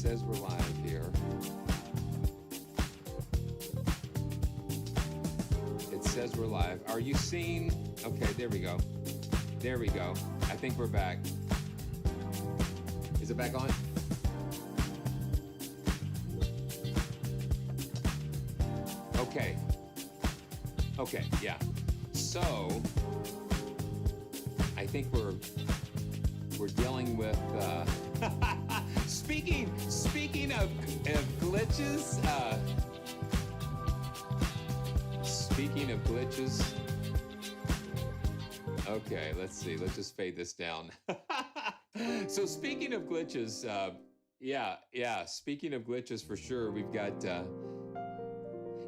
says we're live here. It says we're live. Are you seeing? Okay, there we go. There we go. I think we're back. Is it back on? Okay. Okay, yeah. So, I think we're dealing with speaking of glitches. Speaking of glitches. Okay, let's see. Let's just fade this down. So speaking of glitches, yeah. Speaking of glitches, for sure, we've got.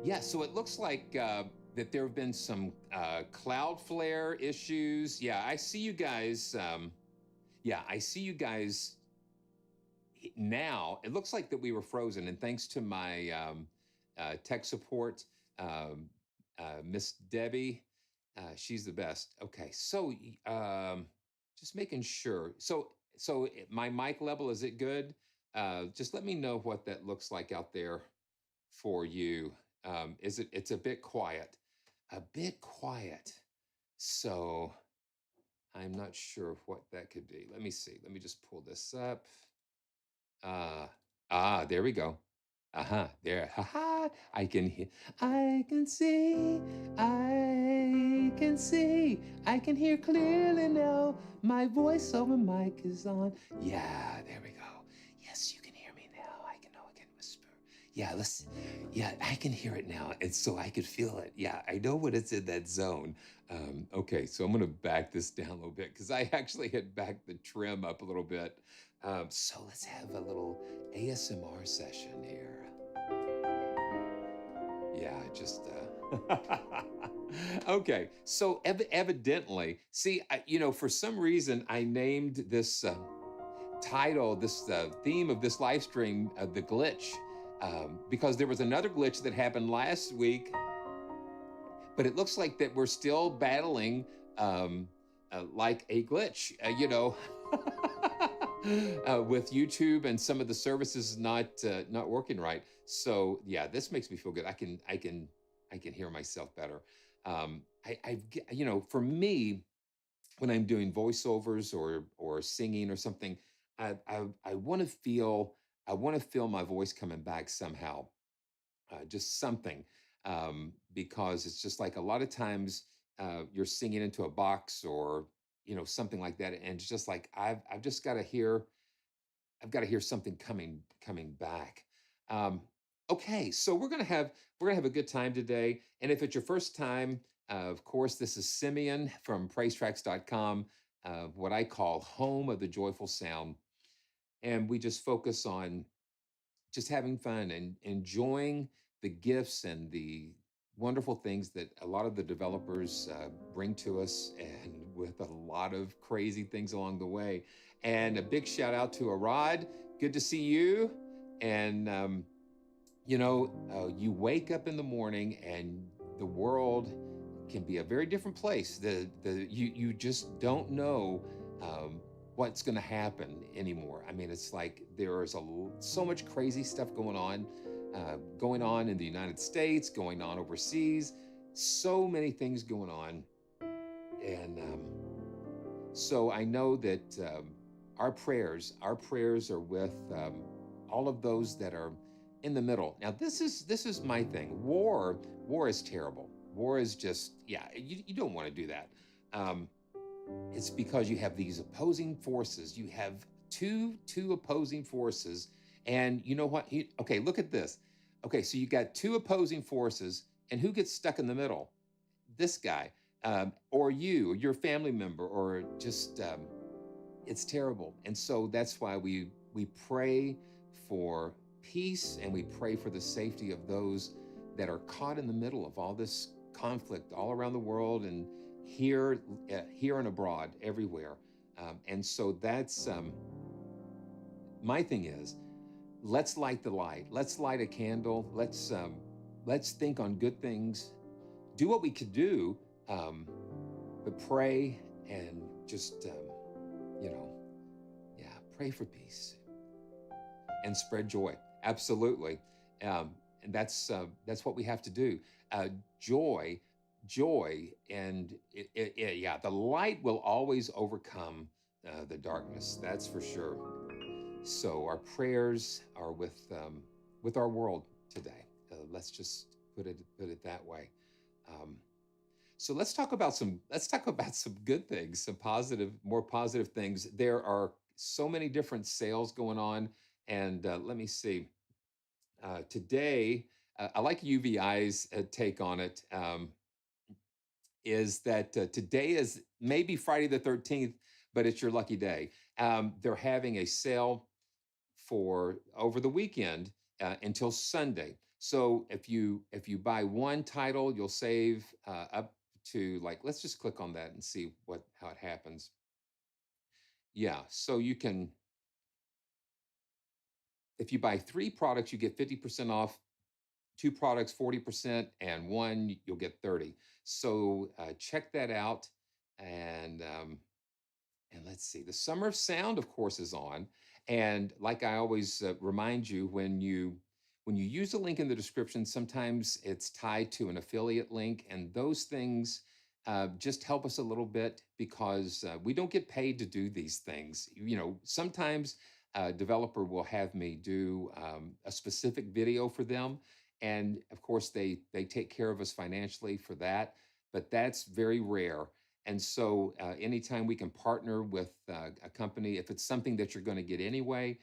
Yeah, so it looks like that there have been some Cloudflare issues. Yeah, I see you guys. I see you guys now. It looks like that we were frozen, and thanks to my tech support, Miss Debbie, she's the best. Okay, so just making sure. So my mic level, is it good? Just let me know what that looks like out there for you. It's a bit quiet, So I'm not sure what that could be. Let me see. Let me just pull this up. There we go. There. I can hear, I can see, I can see, I can hear clearly now. My voiceover mic is on. Yeah, there we go. Yes, you can hear me now. I can whisper. Yeah, I can hear it now. And so I could feel it. Yeah, I know when it's in that zone. Okay, so I'm gonna back this down a little bit because I actually had backed the trim up a little bit. So let's have a little ASMR session here. Yeah, just okay. So evidently, see, for some reason, I named this title, this theme of this live stream, the glitch, because there was another glitch that happened last week, but it looks like that we're still battling like a glitch, with YouTube and some of the services not working right. So yeah, this makes me feel good. I can hear myself better. For me, when I'm doing voiceovers or singing or something, I want to feel my voice coming back somehow, just something, because it's just like a lot of times you're singing into a box or something like that, and it's just like I've just got to hear something coming back. Um, okay, so we're gonna have a good time today, and if it's your first time, of course, this is Simeon from PraiseTracks.com, what I call home of the joyful sound, and we just focus on just having fun and enjoying the gifts and the wonderful things that a lot of the developers bring to us, and with a lot of crazy things along the way. And a big shout out to Arad. Good to see you. And, you wake up in the morning and the world can be a very different place. You just don't know what's going to happen anymore. I mean, it's like there is so much crazy stuff going on in the United States, going on overseas, so many things going on. And so I know that our prayers are with all of those that are in the middle. Now, this is my thing. War is terrible. War is just, you don't want to do that. It's because you have these opposing forces. You have two opposing forces, and you know what? Okay, look at this. Okay, so you got two opposing forces, and who gets stuck in the middle? This guy, or you, or your family member, or just it's terrible. And so that's why we pray for peace, and we pray for the safety of those that are caught in the middle of all this conflict all around the world, and here and abroad, everywhere. And so that's my thing is, let's light the light. Let's light a candle. Let's think on good things. Do what we could do, but pray and just pray for peace. and spread joy. Absolutely. Um, and that's what we have to do. Uh, joy, joy, and yeah, the light will always overcome the darkness. That's for sure. So our prayers are with our world today. Let's just put it that way. Um, so let's talk about some good things, some positive, more positive things. There are so many different sales going on, and let me see. Today, I like UVI's take on it. Is that today is maybe Friday the 13th, but it's your lucky day. They're having a sale for over the weekend until Sunday. So if you buy one title, you'll save up to, like, let's just click on that and see what how it happens. Yeah, so you can, if you buy three products, you get 50% off. Two products 40%, and one you'll get 30. So check that out. And um, and let's see, the Summer of Sound, of course, is on. And like I always remind you, when you use a link in the description, sometimes it's tied to an affiliate link, and those things just help us a little bit because we don't get paid to do these things. Sometimes a developer will have me do a specific video for them, and of course they take care of us financially for that, but that's very rare. And so, anytime we can partner with a company, if it's something that you're going to get anyway,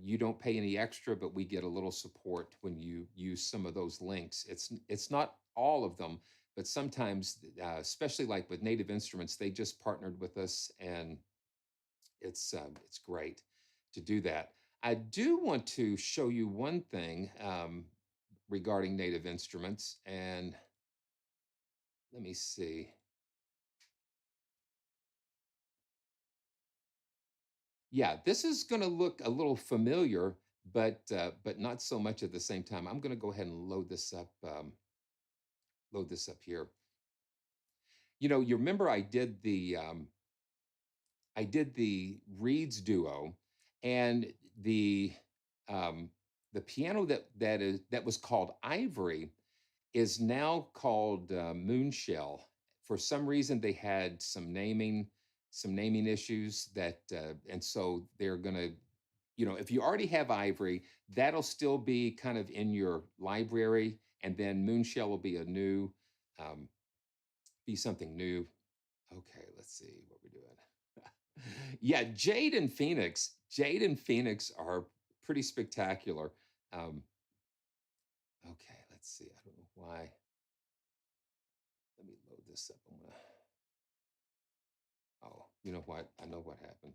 you don't pay any extra, but we get a little support when you use some of those links. It's not all of them, but sometimes, especially like with Native Instruments, they just partnered with us, and it's great to do that. I do want to show you one thing regarding Native Instruments, and let me see. Yeah, this is going to look a little familiar, but not so much at the same time. I'm going to go ahead and load this up here. You remember I did the Reeds duo, and the um, the piano that was called Ivory is now called Moonshell. For some reason, they had some naming issues and so they're gonna, if you already have Ivory, that'll still be kind of in your library, and then Moonshell will be something new. Okay, let's see what we're doing. Yeah, Jade and Phoenix are pretty spectacular. Um, okay, let's see. I don't know why. Let me load this up. Oh, you know what? I know what happened.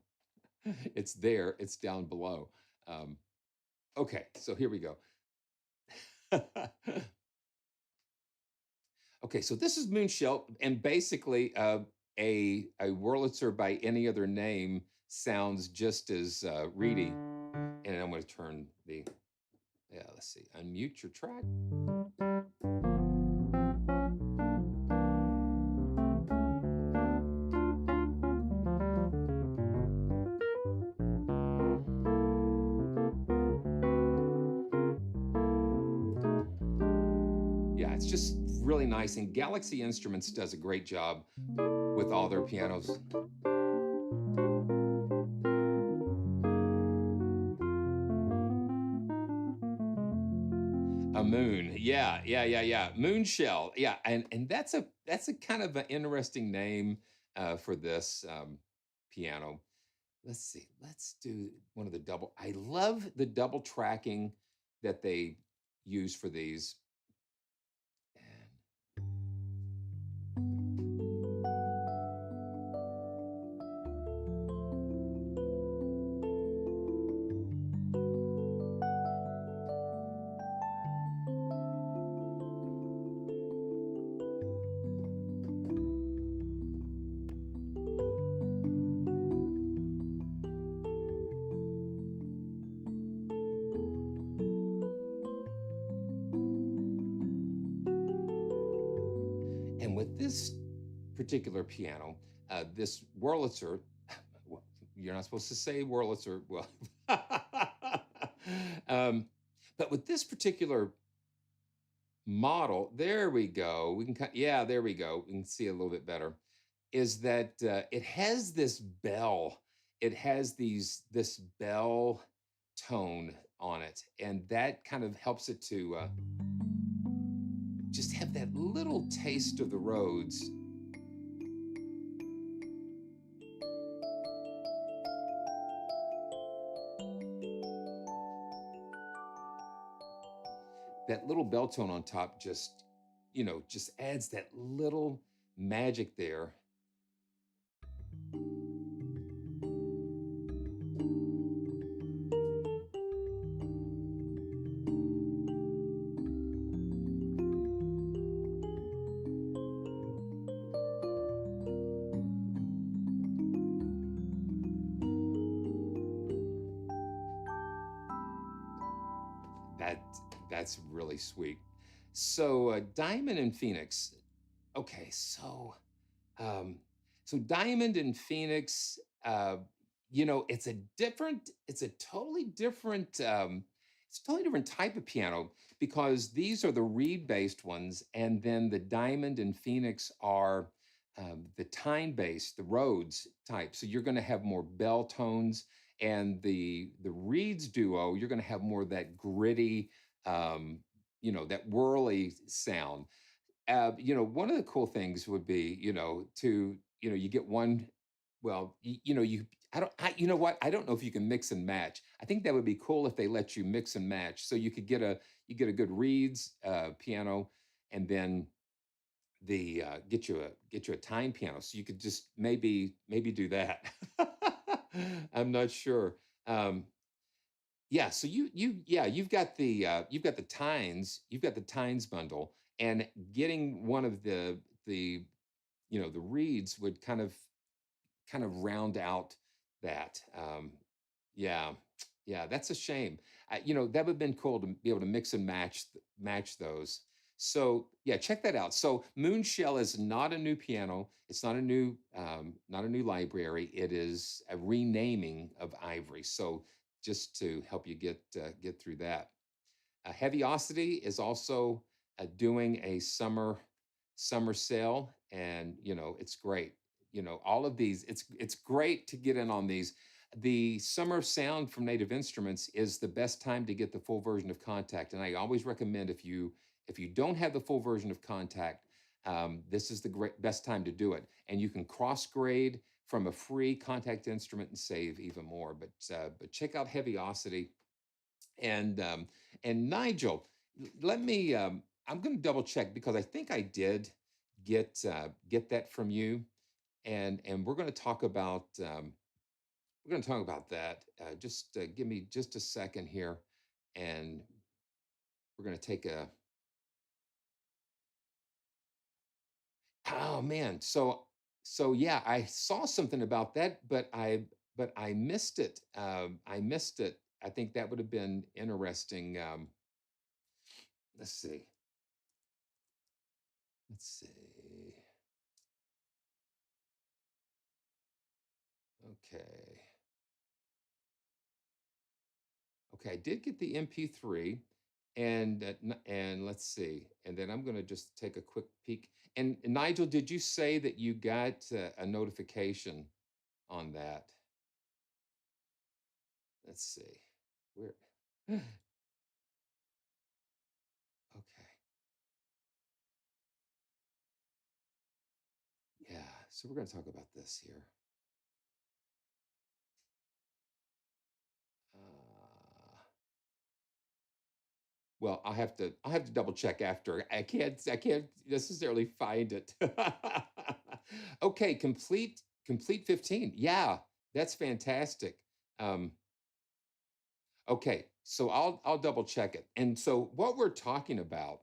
It's there. It's down below. Um, okay, so here we go. Okay, so this is Moonshell, and basically, a Wurlitzer by any other name sounds just as reedy. And I'm going to turn the, yeah, let's see, unmute your track. Yeah, it's just really nice, and Galaxy Instruments does a great job with all their pianos. A moon, yeah, yeah, yeah, yeah. Moonshell, yeah, and that's a kind of an interesting name for this piano. Let's see. Let's do one of the double. I love the double tracking that they use for these. And with this particular piano, this Wurlitzer, well, you're not supposed to say Wurlitzer. Well, um, but with this particular model, there we go. We can yeah, there we go. We can see a little bit better. Is that it has this bell? It has this bell tone on it, and that kind of helps it to just have that little taste of the roads. That little bell tone on top just, just adds that little magic there. That that's really sweet. So Diamond and Phoenix. Okay, um, so Diamond and Phoenix. It's a totally different. It's a totally different type of piano because these are the reed-based ones, and then the Diamond and Phoenix are the time-based, the Rhodes type. So you're going to have more bell tones, and the Reeds duo, you're going to have more of that gritty, that whirly sound. One of the cool things would be, you get one, well, you, I don't, you know what? I don't know if you can mix and match. I think that would be cool if they let you mix and match. So you get a good Reeds piano, and then get you a time piano. So you could just maybe do that. I'm not sure. Um, yeah, so you've got the Tines bundle, and getting one of the the reeds would kind of round out that. Yeah, yeah, that's a shame. That would have been cool to be able to mix and match those. So yeah, check that out. So Moonshell is not a new piano. It's not a new library. It is a renaming of Ivory. So just to help you get through that. Heaviosity is also doing a summer sale, and it's great. All of these, it's great to get in on these. The Summer of Sound from Native Instruments is the best time to get the full version of Contact, and I always recommend if you don't have the full version of Contact, this is the best time to do it, and you can cross grade from a free Contact instrument and save even more. But check out Heaviosity. And Nigel, let me. I'm going to double check because I think I did get that from you, and we're going to talk about that. Just give me just a second here, and we're going to take a. Oh man, so yeah, I saw something about that, but I missed it. I missed it. I think that would have been interesting. Let's see. Let's see. Okay. Okay, I did get the MP3, and let's see. And then I'm going to just take a quick peek. And Nigel, did you say that you got a notification on that? Let's see. Where? Okay. Yeah. So we're going to talk about this here. Uh, well, I'll have to double check after. I can't necessarily find it. Okay, complete 15. Yeah, that's fantastic. Um, okay, so I'll double check it. And so what we're talking about,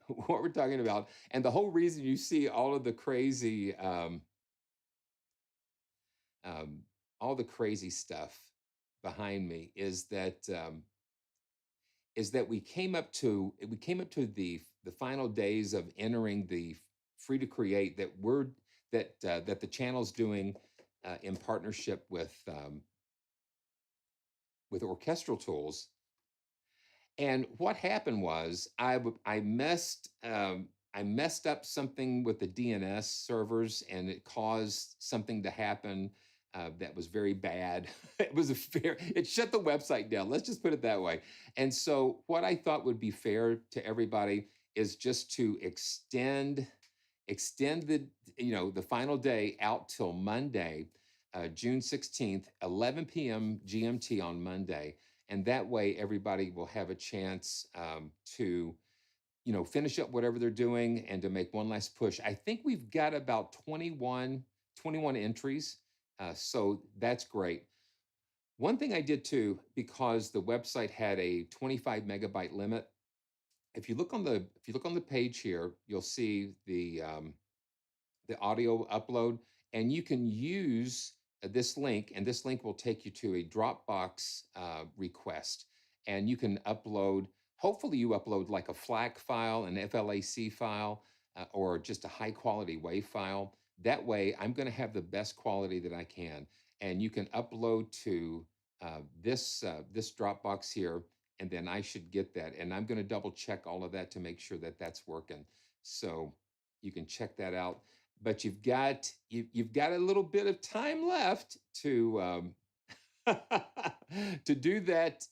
what we're talking about, and the whole reason you see um, all the crazy stuff behind me is that we came up to the final days of entering the free to create that the channel's doing in partnership with orchestral tools. And what happened was I messed up something with the DNS servers, and it caused something to happen that was very bad. It shut the website down. Let's just put it that way. And so, what I thought would be fair to everybody is just to extend the final day out till Monday, June 16th, 11 p.m. GMT on Monday, and that way everybody will have a chance to finish up whatever they're doing and to make one last push. I think we've got about 21 entries, so that's great. One thing I did too, because the website had a 25 megabyte limit. If you look on the page here, you'll see the audio upload, and you can use this link, and this link will take you to a Dropbox request, and you can upload. Hopefully, you upload like a FLAC file, an FLAC file, or just a high quality WAV file. That way, I'm going to have the best quality that I can, and you can upload to this Dropbox here, and then I should get that. And I'm going to double check all of that to make sure that that's working. So you can check that out, but you've got a little bit of time left to to do that,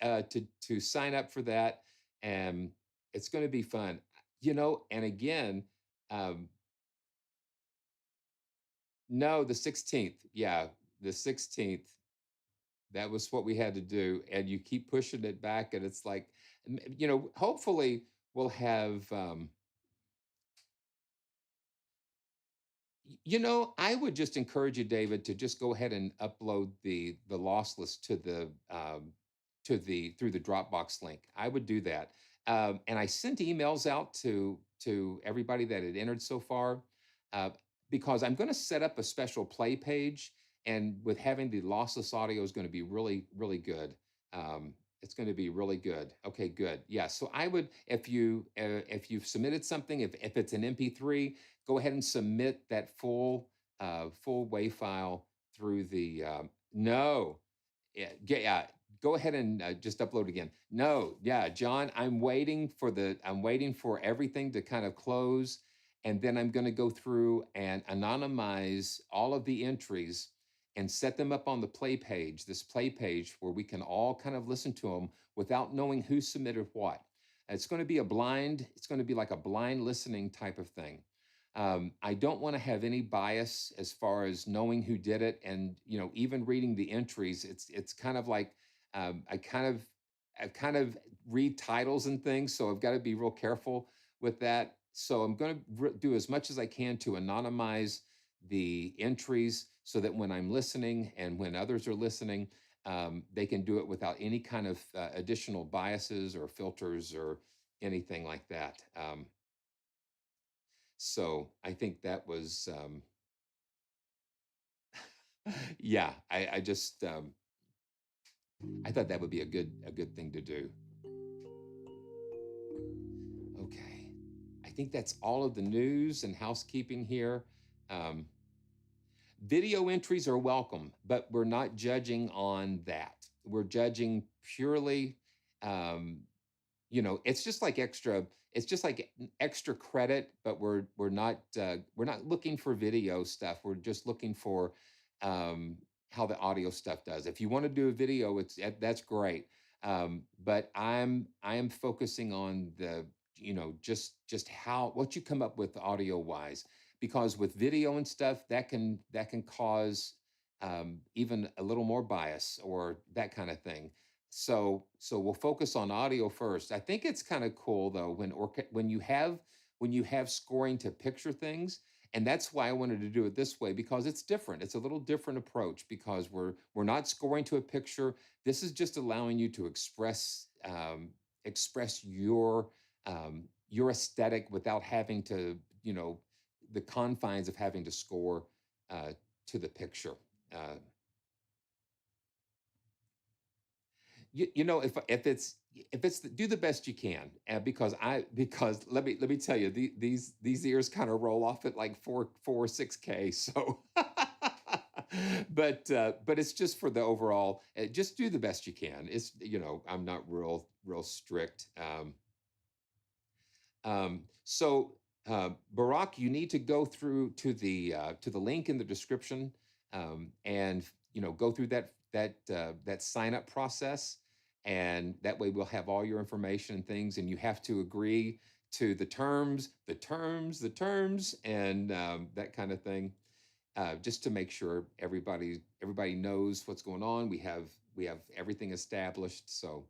to sign up for that, and it's going to be fun. And again, um, no, the 16th, yeah, the 16th. That was what we had to do, and you keep pushing it back, and it's like, hopefully we'll have. I would just encourage you, David, to just go ahead and upload the lossless to the through the Dropbox link. I would do that, and I sent emails out to everybody that had entered so far, uh, because I'm going to set up a special play page, and with having the lossless audio is going to be really really good. Um, it's going to be really good. Okay, good. Yeah. So I would, if you've submitted something, if it's an MP3, go ahead and submit that full WAV file through the no. Yeah, go ahead and just upload again. No, yeah, John, I'm waiting for everything to kind of close, and then I'm going to go through and anonymize all of the entries and set them up on the this play page where we can all kind of listen to them without knowing who submitted what. It's going to be like a blind listening type of thing. I don't want to have any bias as far as knowing who did it, and even reading the entries. It's kind of like I kind of read titles and things, so I've got to be real careful with that. So I'm going to do as much as I can to anonymize the entries so that when I'm listening and when others are listening, they can do it without any kind of additional biases or filters or anything like that. So I think that was, yeah. I just, I thought that would be a good thing to do. Okay, I think that's all of the news and housekeeping here. Um, Video entries are welcome, but we're not judging on that. We're judging purely, um, it's just like extra credit, but we're not looking for video stuff. We're just looking for um, how the audio stuff does. If you want to do a video, that's great. But I am focusing on the just how what you come up with audio wise, because with video and stuff that can cause even a little more bias or that kind of thing. So we'll focus on audio first. I think it's kind of cool though when you have scoring to picture things, and that's why I wanted to do it this way, because it's different. It's a little different approach because we're not scoring to a picture. This is just allowing you to express your aesthetic without having to the confines of having to score uh, to the picture. Uh, if it's do the best you can, because let me tell you, these ears kind of roll off at like 4 or 6K, so But it's just for the overall. Just do the best you can. It's I'm not real strict. So Barack, you need to go through to the link in the description, and go through that sign up process, and that way we'll have all your information and things, and you have to agree to the terms, and that kind of thing, just to make sure everybody knows what's going on. We have everything established. So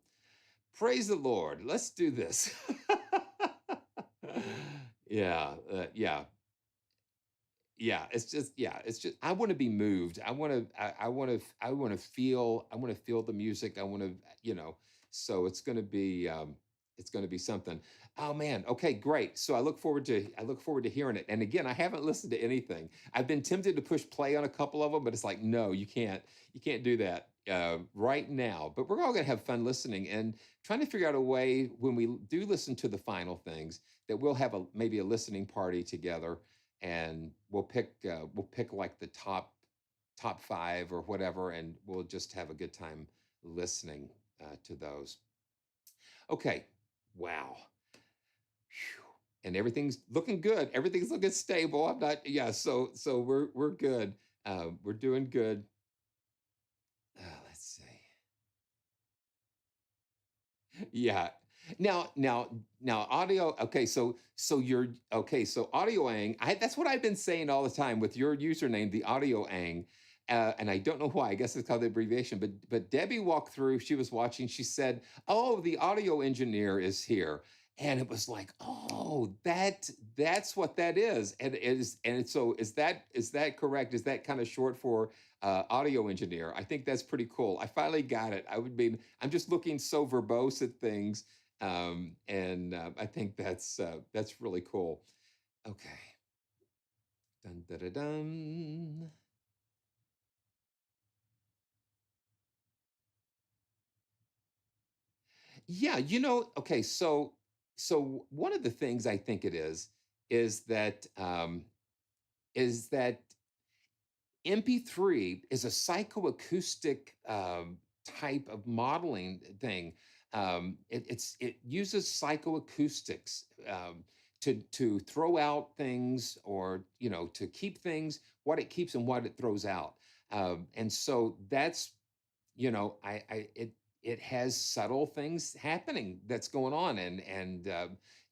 praise the Lord. Let's do this. Yeah. It's just I want to be moved. I want to feel the music. I want to, so it's going to be something. Oh man. Okay, great. So I look forward to hearing it. And again, I haven't listened to anything. I've been tempted to push play on a couple of them, but it's like, no, you can't do that right now. But we're all going to have fun listening and trying to figure out a way when we do listen to the final things that we'll have maybe a listening party together, and we'll pick like the top five or whatever, and we'll just have a good time listening to those. Okay, wow. Phew. And everything's looking good. Everything's looking stable. I'm not. Yeah. So we're good. We're doing good. Let's see. Yeah. Now, audio. Okay, so you're okay. So audio ang. That's what I've been saying all the time with your username, the audio ang, and I don't know why. I guess it's called the abbreviation. But Debbie walked through. She was watching. She said, "Oh, the audio engineer is here." And it was like, oh, that's what that is. So is that correct? Is that kind of short for audio engineer? I think that's pretty cool. I finally got it. I'm just looking so verbose at things, and I think that's really cool. Okay, dun dun dun. Dun. Yeah, okay. So one of the things I think it is that is that MP3 is a psychoacoustic type of modeling thing. It uses psychoacoustics to throw out things, or to keep things, what it keeps and what it throws out. And so that's, it has subtle things happening that's going on, and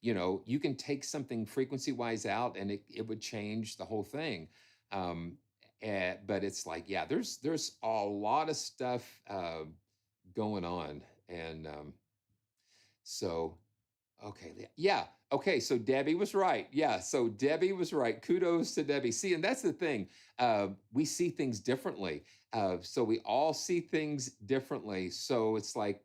you can take something frequency wise out, and it would change the whole thing. Um, but it's like, yeah, there's a lot of stuff going on, and so okay, yeah. Okay, so Debbie was right. Yeah, so Debbie was right. Kudos to Debbie. See, and that's the thing. We see things differently. So we all see things differently. So it's like,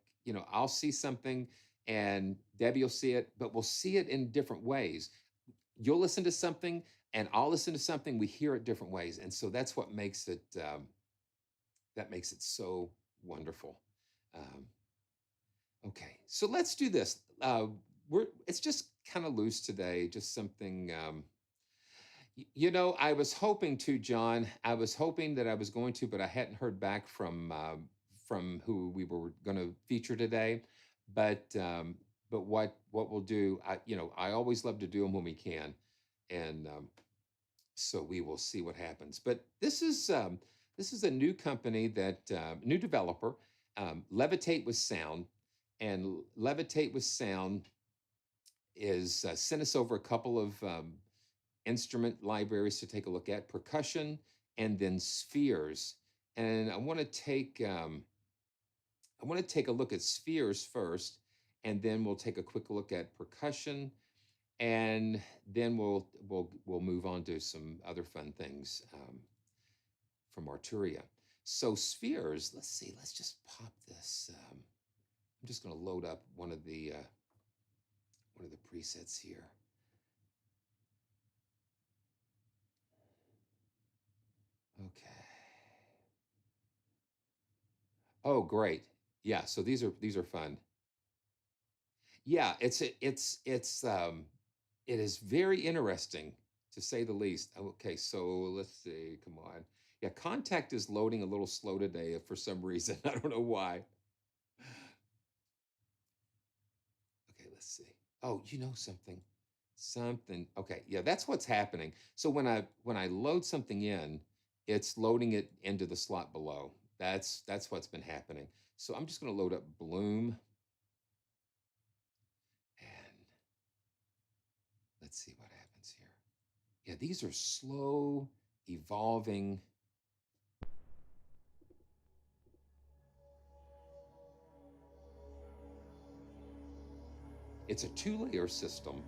I'll see something and Debbie will see it, but we'll see it in different ways. You'll listen to something and I'll listen to something. We hear it different ways. And so that's what makes it so wonderful. Um, Okay, so let's do this. It's just kind of loose today, just something. I was hoping to, John. I was hoping that I was going to, but I hadn't heard back from who we were going to feature today. But what we'll do, I always love to do them when we can, and so we will see what happens. But this is a new company, new developer, Levitate with Sound, and Levitate with Sound is sent us over a couple of instrument libraries to take a look at: percussion and then spheres. And I want to take a look at spheres first, and then we'll take a quick look at percussion, and then we'll move on to some other fun things from Arturia. So spheres, let's see. Let's just pop this. I'm just going to load up one of the presets here. Okay. Oh, great. Yeah. So these are fun. Yeah. It is very interesting, to say the least. Okay. So let's see. Come on. Yeah, contact is loading a little slow today for some reason. I don't know why. Okay, let's see. Oh, you know something. Something. Okay, yeah, that's what's happening. So when I load something in, it's loading it into the slot below. That's what's been happening. So I'm just going to load up Bloom and let's see what happens here. Yeah, these are slow evolving. It's a two-layer system.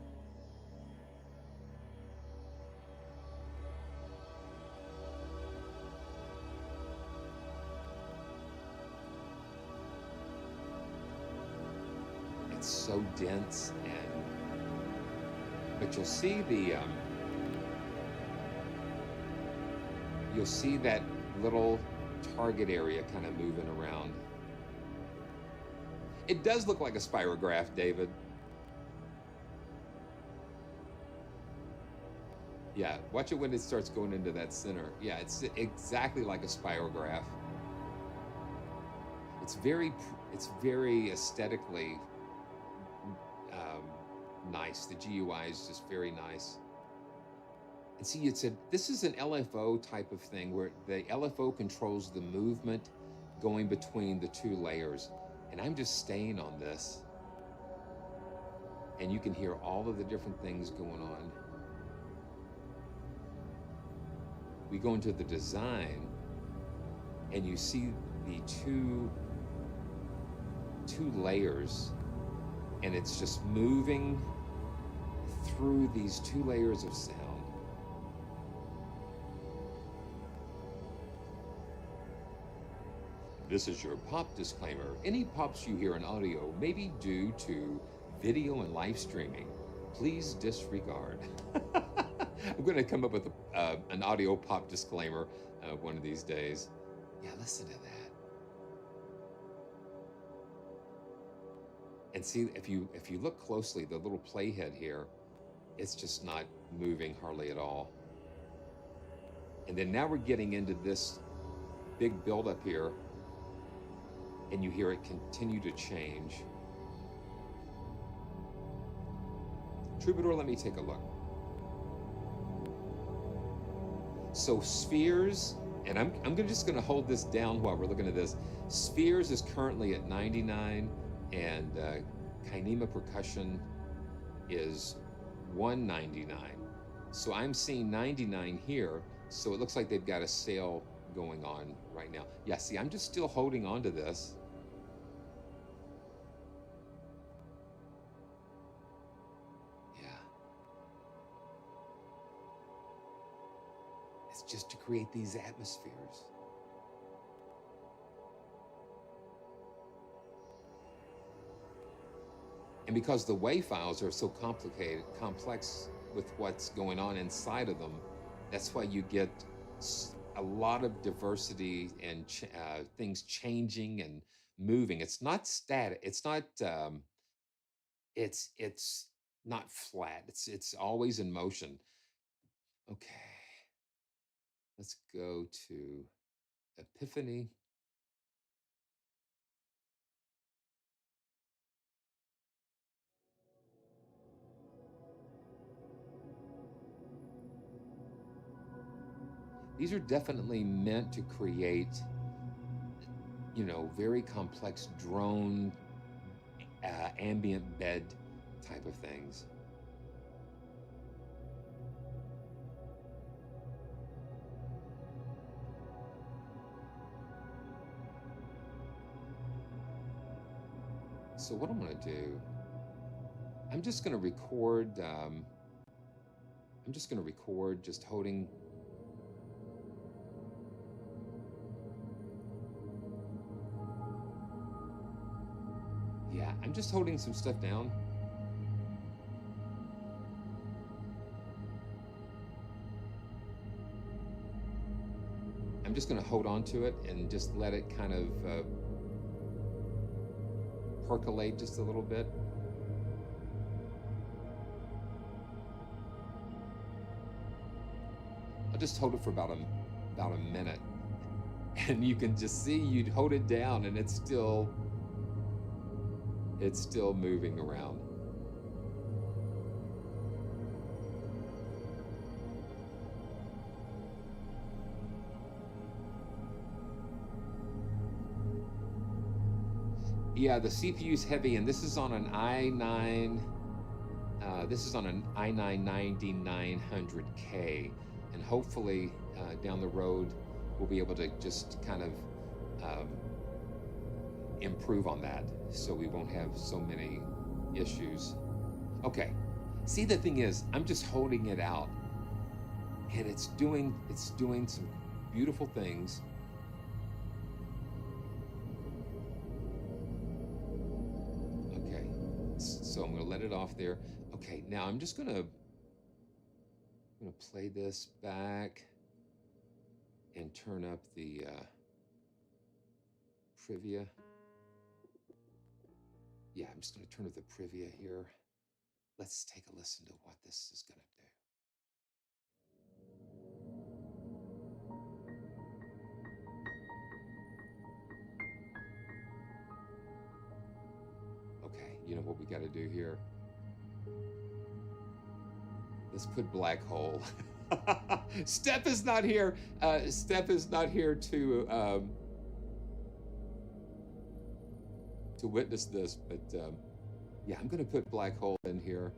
It's so dense, and but you'll see that little target area kind of moving around. It does look like a spirograph, David. Yeah, watch it when it starts going into that center. Yeah, it's exactly like a spirograph. It's very aesthetically um, nice. The GUI is just very nice. And see, this is an LFO type of thing where the LFO controls the movement going between the two layers. And I'm just staying on this. And you can hear all of the different things going on. We go into the design and you see the two layers, and it's just moving through these two layers of sound. This is your pop disclaimer. Any pops you hear in audio may be due to video and live streaming. Please disregard. I'm going to come up with an audio pop disclaimer one of these days. Yeah, listen to that. And see, if you look closely, the little playhead here, it's just not moving hardly at all. And then now we're getting into this big buildup here, and you hear it continue to change. Troubadour, let me take a look. So spheres, and I'm just going to hold this down while we're looking at this. Spheres is currently at 99, and Kinema Percussion is 199. So I'm seeing 99 here, so it looks like they've got a sale going on right now. Yeah, see, I'm just still holding on to this. Yeah. It's just to create these atmospheres. And because the WAV files are so complex with what's going on inside of them, that's why you get a lot of diversity and things changing and moving. It's not static. It's not. It's not flat. It's always in motion. Okay, let's go to Epiphany. These are definitely meant to create, very complex drone ambient bed type of things. So what I'm going to do, I'm just going to record. I'm just going to record just holding. Yeah, I'm just holding some stuff down. I'm just going to hold on to it and just let it kind of percolate just a little bit. I'll just hold it for about about a minute. And you can just see you'd hold it down and it's still moving around. Yeah, the CPU's heavy, and this is on an i9. This is on an i9 9900K, and hopefully down the road we'll be able to just kind of um, improve on that, so we won't have so many issues. Okay. See, the thing is, I'm just holding it out, and it's doing some beautiful things. Okay, so I'm gonna let it off there. Okay, now I'm gonna play this back and turn up the Privia. Yeah, I'm just gonna turn up the Privia here. Let's take a listen to what this is gonna do. Okay, you know what we gotta do here? Let's put Black Hole. Steph is not here. Steph is not here to witness this, but yeah, I'm gonna put Black Hole in here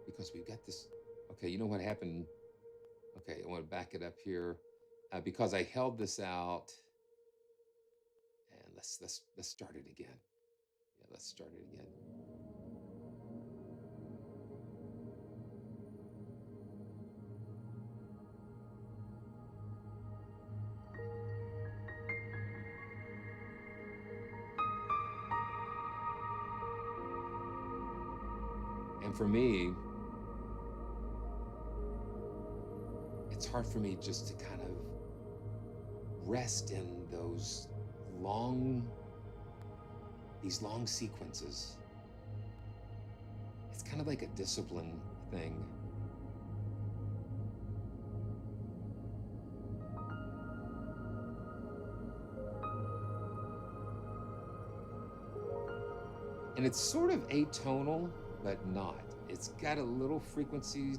because we've got this. Okay, you know what happened? Okay, I want to back it up here because I held this out, and let's start it again. Yeah, let's start it again. And for me, it's hard for me just to kind of rest in long these long sequences. It's kind of like a discipline thing. And it's sort of atonal, but not. It's got a little frequency.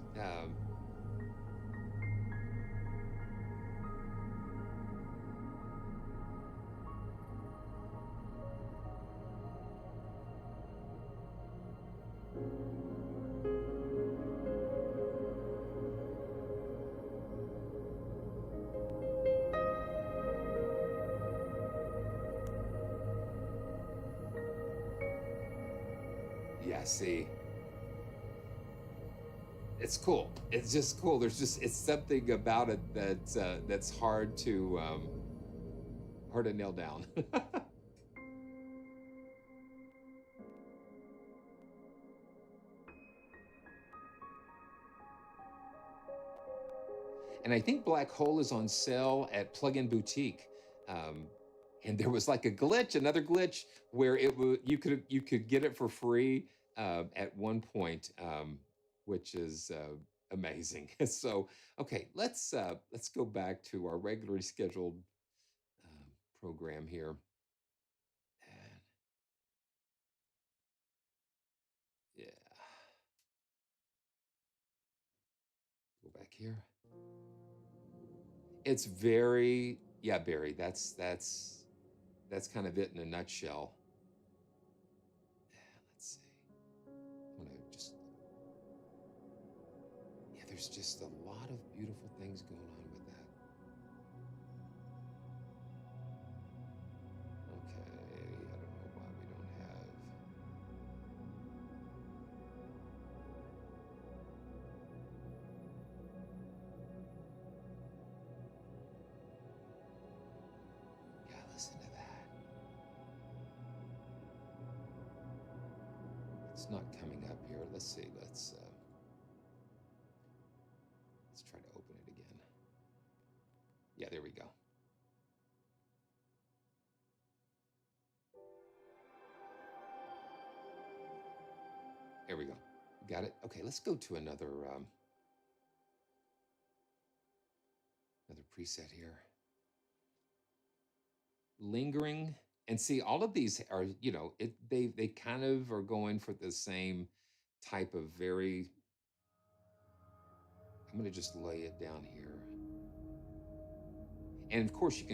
Yeah, see, it's cool. It's just cool. It's something about it that's hard to nail down. And I think Black Hole is on sale at Plugin Boutique. Um, and there was like a glitch, another glitch, where you could get it for free at one point, which is amazing. So okay, let's go back to our regularly scheduled um, program here, and yeah, go back here. It's very, yeah, Barry. That's kind of it in a nutshell. Let's see. I'm gonna just, yeah, there's just a lot of beautiful things going on with that. Okay, I don't know why we don't have. Yeah, listen to that. It's not coming up here. Let's see. Let's try to open it again. Yeah, there we go. There we go. Got it. Okay, let's go to another. preset here. Lingering. And see, all of these are, you know, they kind of are going for the same type of very, I'm going to just lay it down here. And of course you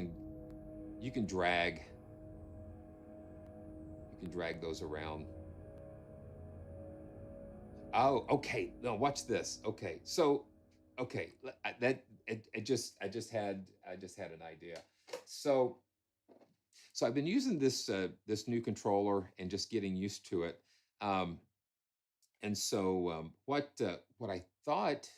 can drag those around. Oh, okay. No, watch this. Okay. So, okay, that I just had an idea. So, so I've been using this new controller and just getting used to it. Um, and so what I thought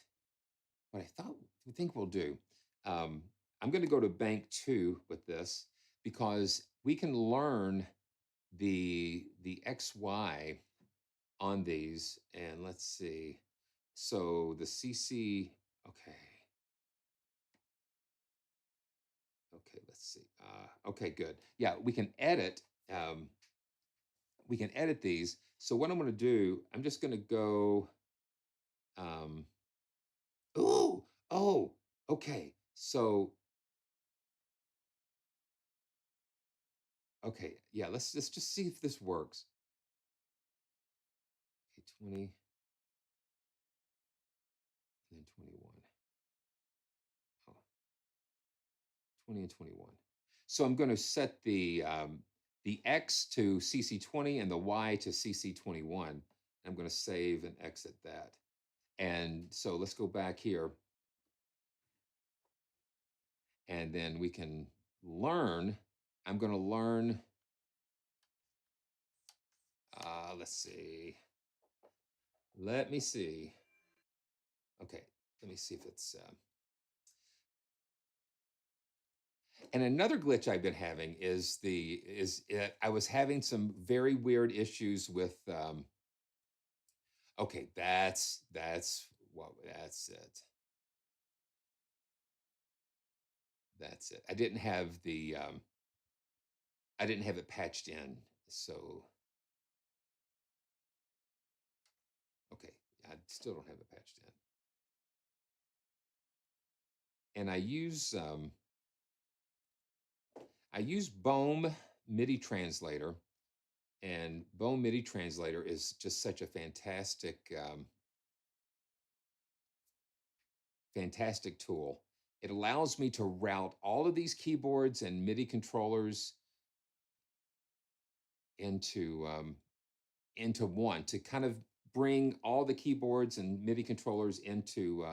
we think we'll do, um, I'm going to go to bank 2 with this because we can learn the XY on these. And let's see. So the CC, okay. Okay, let's see. Okay, good. Yeah, um, we can edit these. So what I'm going to do, I'm just going to go, um, oh, oh, okay. So, okay, yeah, let's just see if this works. Okay, 20 and then 21. Oh, 20 and 21. So I'm going to set the X to CC20 and the Y to CC21. I'm going to save and exit that. And so let's go back here. And then we can learn. I'm going to learn, let's see. Let me see. Okay, let me see if it's, and another glitch I've been having is I was having some very weird issues with, okay, that's it. That's it. I didn't have it patched in. So, okay, I still don't have it patched in. And I use Bohm MIDI translator, and Bohm MIDI translator is just such a fantastic tool. It allows me to route all of these keyboards and MIDI controllers into one, to kind of bring all the keyboards and MIDI controllers into.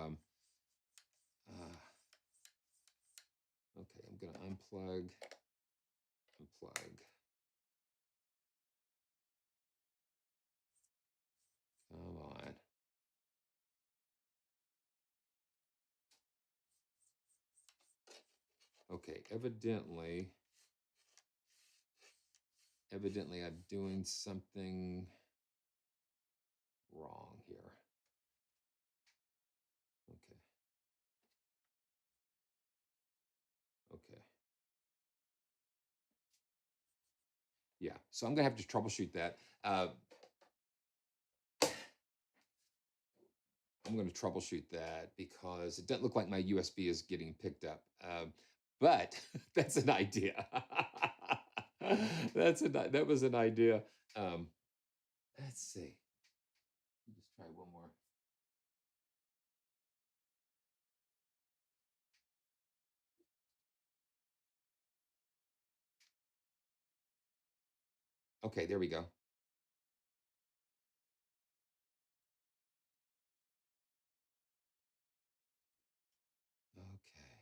Okay, I'm going to unplug. Come on. Okay, evidently I'm doing something wrong here. Okay. Okay. Yeah, so I'm gonna have to troubleshoot that. I'm gonna troubleshoot that because it doesn't look like my USB is getting picked up. But that's an idea. That was an idea. Um, let's see. Just try one more. Okay, there we go. Okay.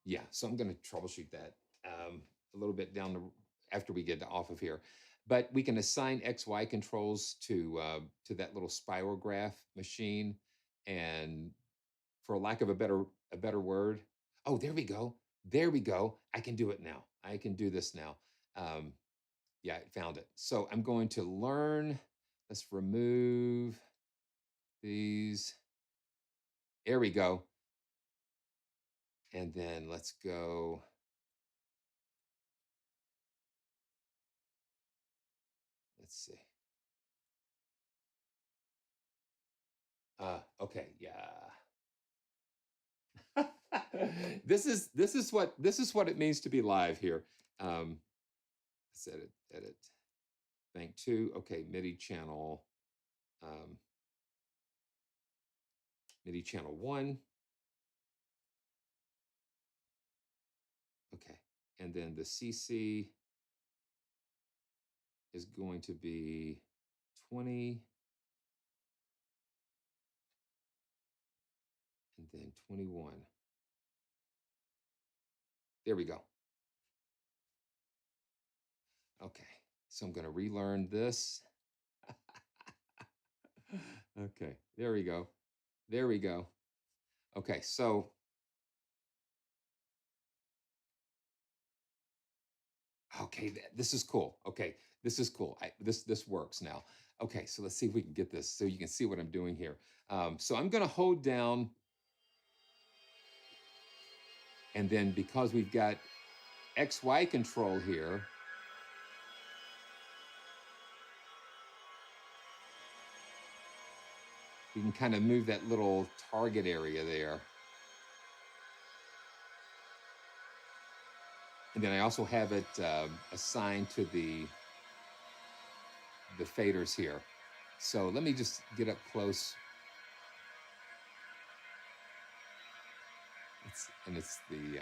Yeah, so I'm going to troubleshoot that a little bit after we get off of here. But we can assign XY controls to that little spirograph machine, and for lack of a better word, oh, there we go, there we go. I can do it now. I can do this now. Um, yeah, I found it. So I'm going to learn. Let's remove these. There we go. And then let's go. Let's see. Okay, yeah. This is what it means to be live here. Let's edit. Bank 2. Okay, MIDI channel. Um, MIDI channel 1. Okay, and then the CC is going to be 20, and then 21. There we go. Okay, so I'm going to relearn this. Okay, there we go. There we go. Okay, so okay, this is cool. Okay, this is cool. This works now. Okay, so let's see if we can get this so you can see what I'm doing here. So I'm going to hold down, and then because we've got XY control here, we can kind of move that little target area there. And then I also have it assigned to the faders here. So let me just get up close. It's the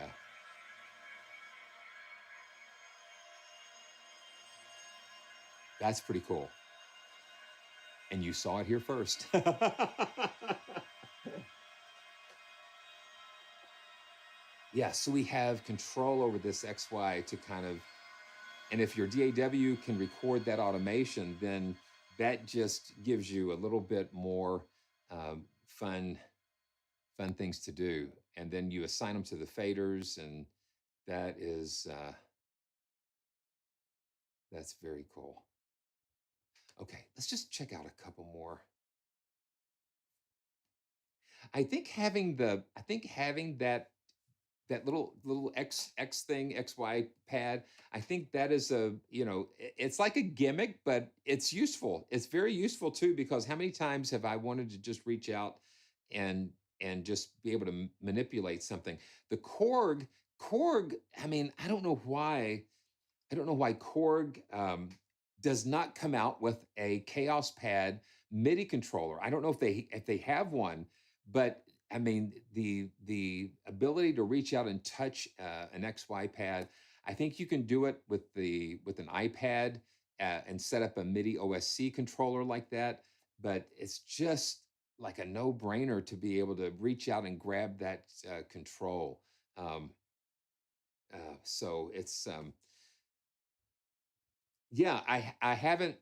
that's pretty cool. And you saw it here first. Yeah, so we have control over this XY to kind of, and if your DAW can record that automation, then that just gives you a little bit more fun things to do. And then you assign them to the faders, and that is that's very cool. Okay, let's just check out a couple more. I think having that little X thing, XY pad, I think that is it's like a gimmick, but it's useful. It's very useful too, because how many times have I wanted to just reach out and just be able to manipulate something? The Korg, I mean, I don't know why Korg does not come out with a Chaos Pad MIDI controller. I don't know if they have one, but I mean the ability to reach out and touch an XY pad. I think you can do it with an iPad and set up a MIDI OSC controller like that. But it's just like a no-brainer to be able to reach out and grab that control. Um, so it's yeah, I haven't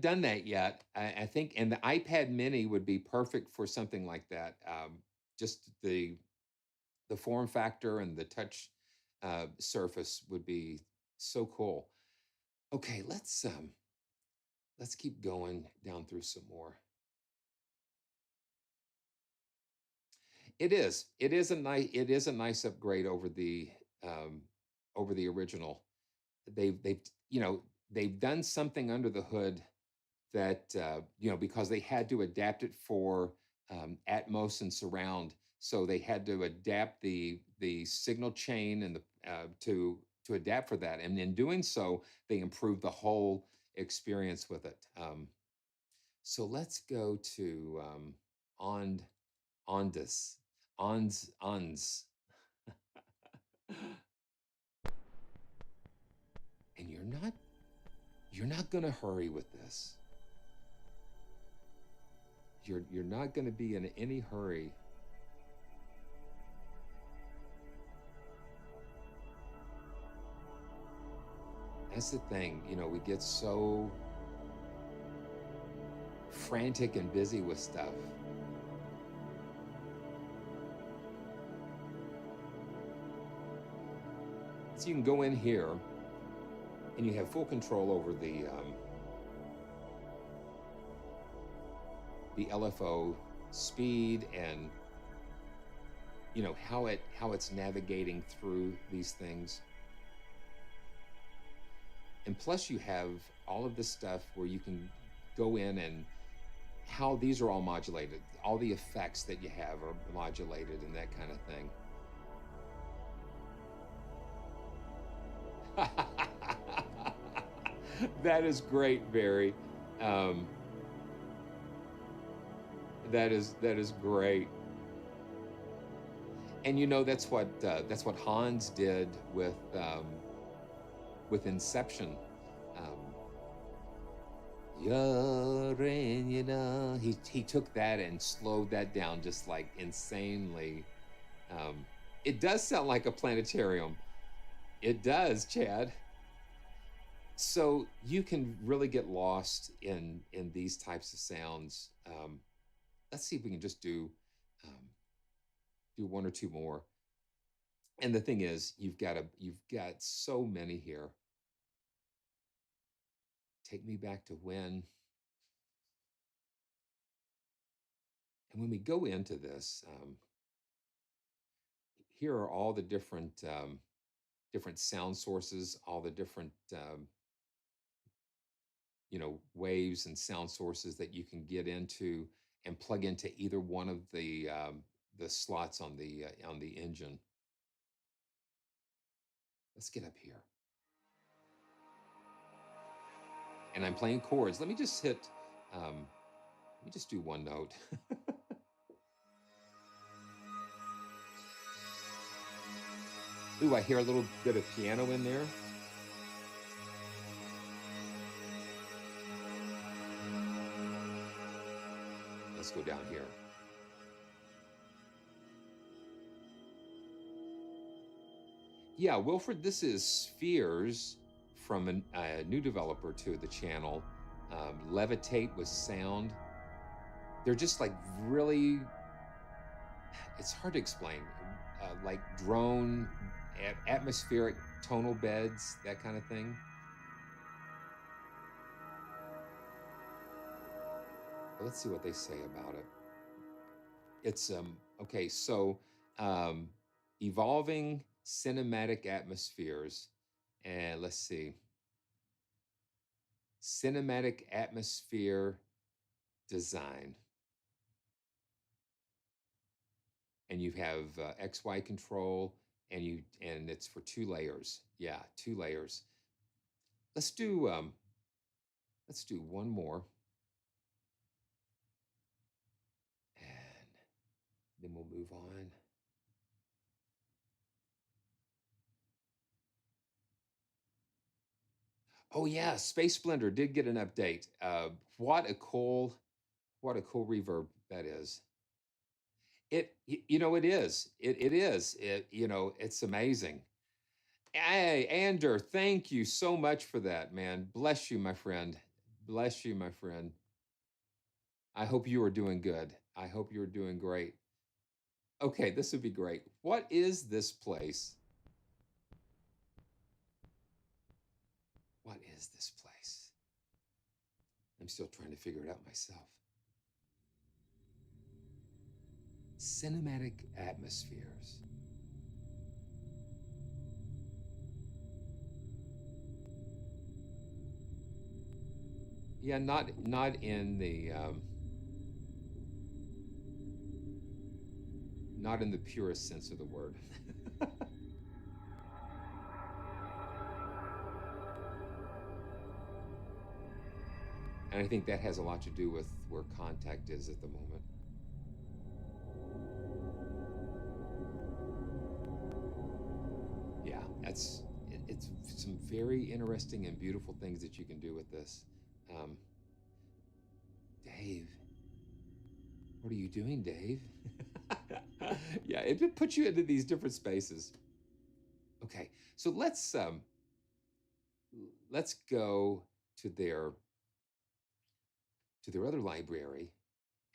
done that yet. I think, and the iPad Mini would be perfect for something like that. Just the form factor and the touch surface would be so cool. Okay, let's keep going down through some more. It is a nice upgrade over the original. They've they've done something under the hood that because they had to adapt it for Atmos and surround, so they had to adapt the signal chain and the to adapt for that, and in doing so, they improved the whole experience with it. So let's go to on Ondas Ons, and you're not going to hurry with this. You're not going to be in any hurry. That's the thing, we get so frantic and busy with stuff. So you can go in here and you have full control over the LFO speed and how it's navigating through these things. And plus you have all of this stuff where you can go in how these are all modulated. All the effects that you have are modulated and that kind of thing. That is great, Barry. Um, that is great. And that's what Hans did with Inception. Um, he took that and slowed that down just like insanely. Um, it does sound like a planetarium. It does, Chad. So you can really get lost in these types of sounds. Let's see if we can just um, do one or two more. And the thing is, you've got so many here. Take me back to when. And when we go into this, here are all the different sound sources, all the different waves and sound sources that you can get into and plug into either one of the slots on the engine. Let's get up here. And I'm playing chords. Let me just do one note. Ooh, I hear a little bit of piano in there. Let's go down here. Yeah, Wilfred, this is Spheres from a new developer to the channel. Levitate with sound. They're just like really, it's hard to explain. Like drone, atmospheric tonal beds, that kind of thing. Let's see what they say about it. It's okay. So um, evolving cinematic atmospheres, and let's see, cinematic atmosphere design, and you have XY control, and it's for 2 layers. Yeah, 2 layers. Let's do um, let's do one more, and then we'll move on. Oh yeah, Space Blender did get an update. What a cool reverb that is. It is. It is. It's amazing. Hey, Ander, thank you so much for that, man. Bless you, my friend. Bless you, my friend. I hope you are doing good. I hope you're doing great. Okay, this would be great. What is this place? What is this place? I'm still trying to figure it out myself. Cinematic atmospheres. Yeah, not in the not in the purest sense of the word. And I think that has a lot to do with where contact is at the moment. Yeah, it's some very interesting and beautiful things that you can do with this. Um, Dave, what are you doing, Dave? Yeah, it puts you into these different spaces. Okay, so let's go to their to their other library,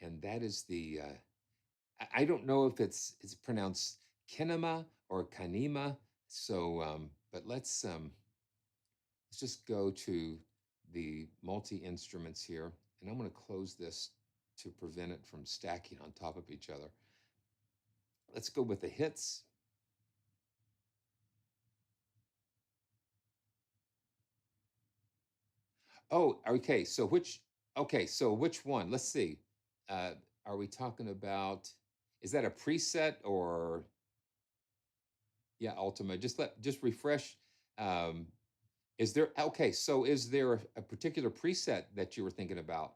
and that is the I don't know if it's pronounced kinema or kanima. So, but let's just go to the multi instruments here, and I'm going to close this to prevent it from stacking on top of each other. Let's go with the hits. Oh, okay. So Okay, so which one? Let's see. Uh, are we talking about, is that a preset or, yeah, Ultima? Just refresh. Um, is there, okay, so is there a particular preset that you were thinking about?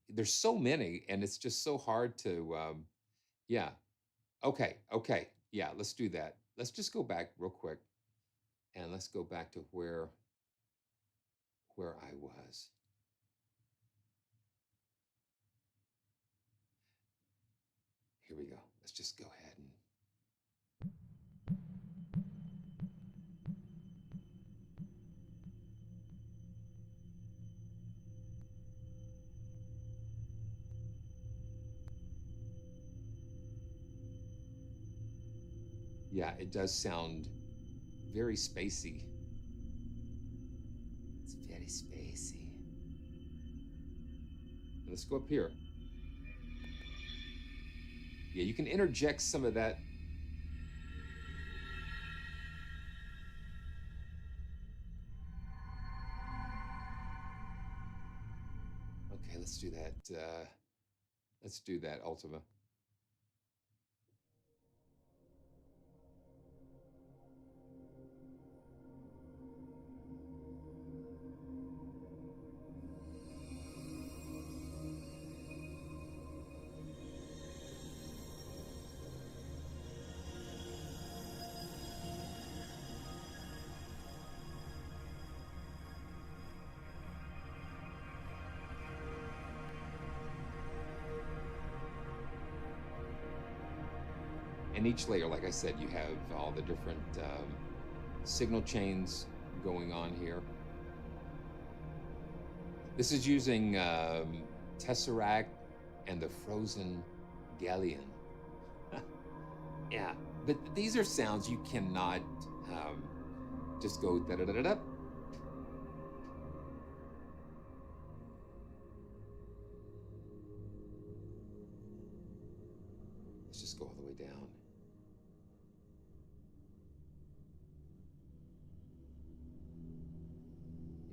There's so many and it's just so hard to, yeah. Okay, okay. Yeah, let's do that. Let's just go back real quick and let's go back to where I was. Here we go. Let's just go ahead and, yeah, it does sound very spacey. It's very spacey. Let's go up here. Yeah, you can interject some of that. Okay, let's do that. Let's do that, Ultima. And each layer, like I said, you have all the different signal chains going on here. This is using Tesseract and the Frozen Galleon. Yeah, but these are sounds you cannot just go da da da da da. Let's just go all the way down.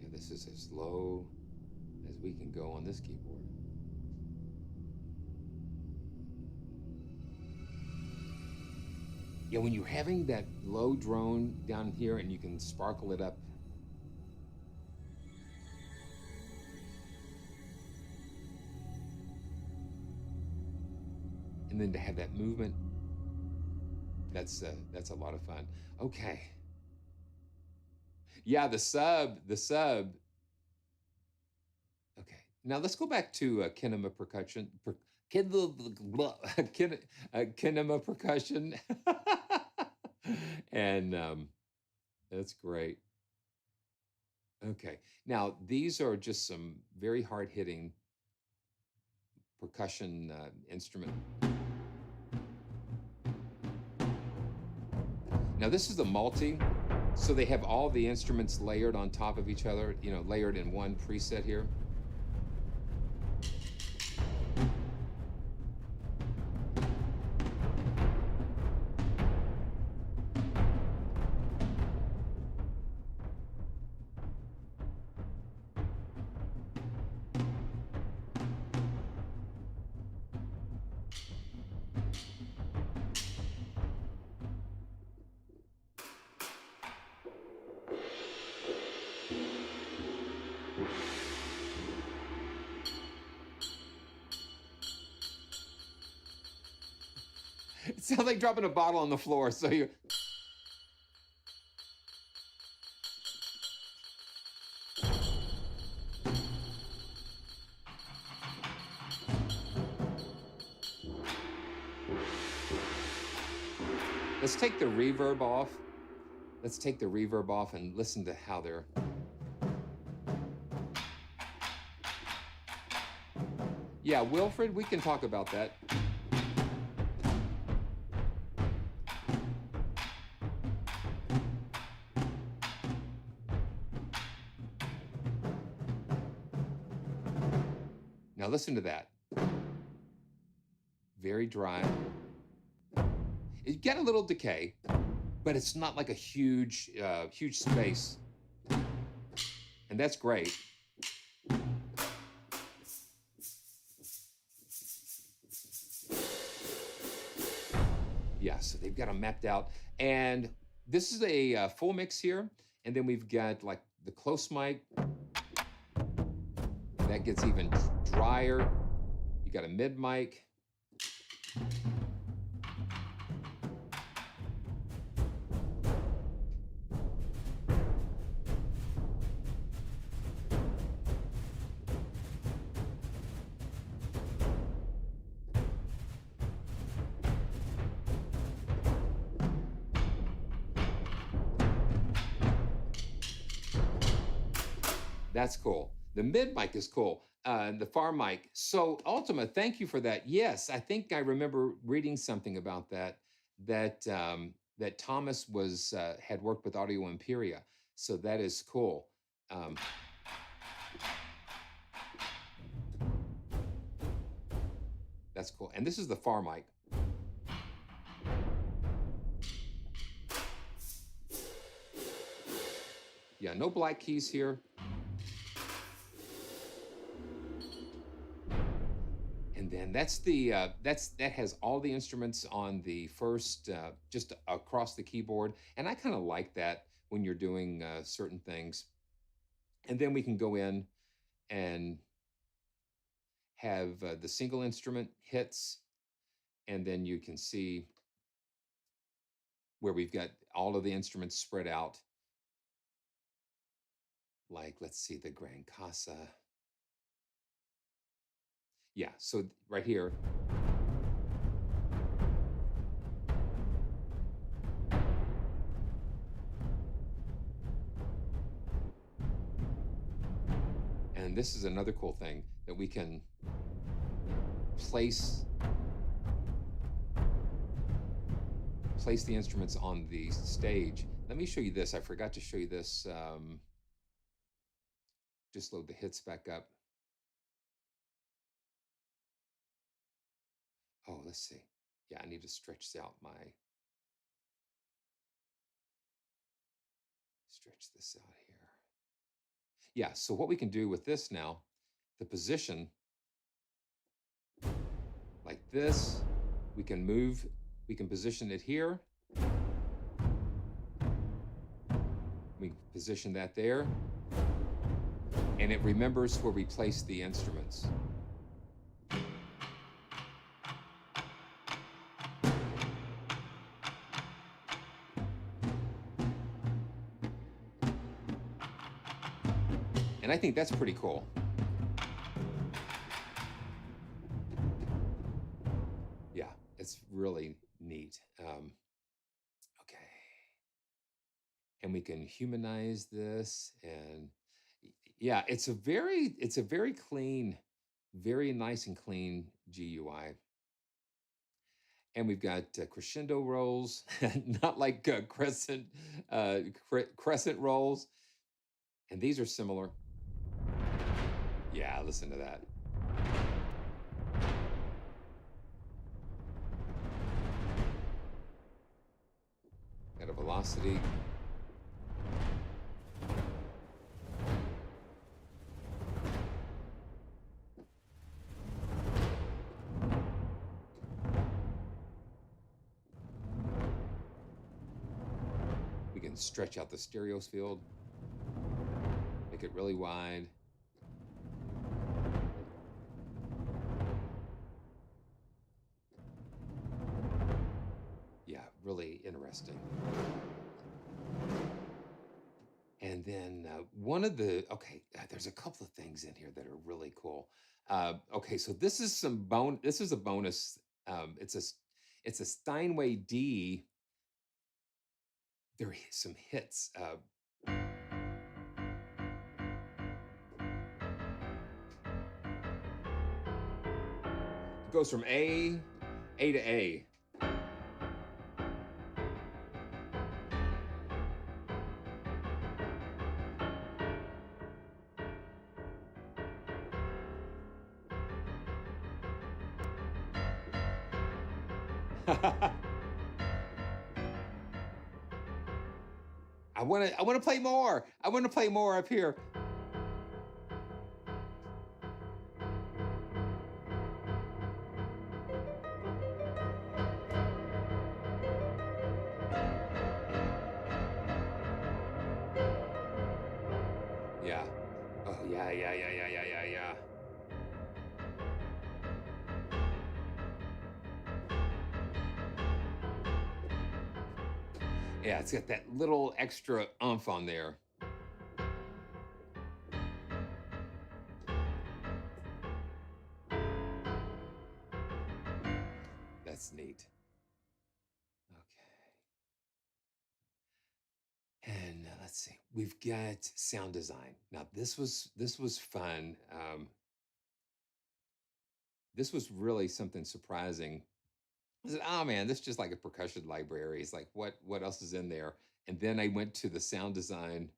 Yeah, this is as low as we can go on this keyboard. Yeah, when you're having that low drone down here and you can sparkle it up. And then to have that movement, that's a lot of fun. Okay. Yeah, the sub. Okay. Now let's go back to kinema percussion. Kinema percussion. And that's great. Okay. Now these are just some very hard hitting percussion instrument. Now this is the multi, so they have all the instruments layered on top of each other, you know, layered in one preset here. It sounds like dropping a bottle on the floor, so you. Let's take the reverb off. Let's take the reverb off and listen to how they're. Yeah, Wilfred, we can talk about that. Now listen to that. Very dry. You get a little decay, but it's not like a huge space. And that's great. Yeah, so they've got them mapped out. And this is a full mix here. And then we've got like the close mic. That gets even drier. You got a mid mic. That's cool. The mid mic is cool. The far mic. So Ultima, thank you for that. Yes, I think I remember reading something about that. That Thomas was had worked with Audio Imperia. So that is cool. Um, that's cool. And this is the far mic. Yeah, no black keys here. And then that's that has all the instruments on the first, just across the keyboard. And I kind of like that when you're doing certain things. And then we can go in and have the single instrument hits, and then you can see where we've got all of the instruments spread out. Like, let's see, the Gran Casa. Yeah, so right here. And this is another cool thing that we can place the instruments on the stage. Let me show you this. I forgot to show you this. Just load the hits back up. Oh, let's see. Yeah, I need to stretch this out here. Yeah, so what we can do with this now, the position, like this, we can position it here. We position that there. And it remembers where we place the instruments. And I think that's pretty cool. Yeah, it's really neat. Okay. And we can humanize this, and yeah, it's a very clean, very nice and clean GUI. And we've got crescendo rolls, not like crescent rolls. And these are similar. Yeah, listen to that. Got a velocity. We can stretch out the stereo field, make it really wide. Yeah, really interesting. And then there's a couple of things in here that are really cool. Okay, so this is a bonus. It's a Steinway D. There are some hits. It goes from A to A. I want to play more. I want to play more up here. Yeah, it's got that little extra oomph on there. That's neat. Okay. And let's see. We've got sound design. Now this was fun. This was really something surprising. I said, "Oh man, this is just like a percussion library." It's like, what else is in there? And then I went to the sound design,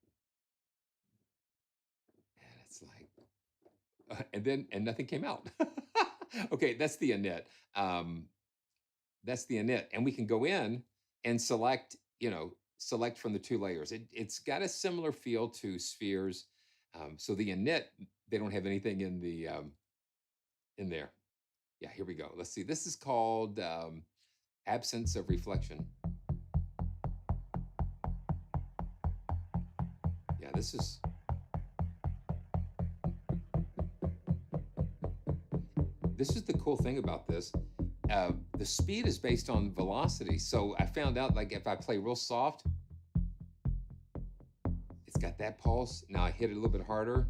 and it's like, and nothing came out. Okay, that's the init. Um, that's the init, and we can go in and select, select from the two layers. It's got a similar feel to spheres. So the init, they don't have anything in there. Yeah, here we go. Let's see. This is called absence of reflection. Yeah, this is the cool thing about this. The speed is based on velocity. So I found out, like, if I play real soft, it's got that pulse. Now I hit it a little bit harder.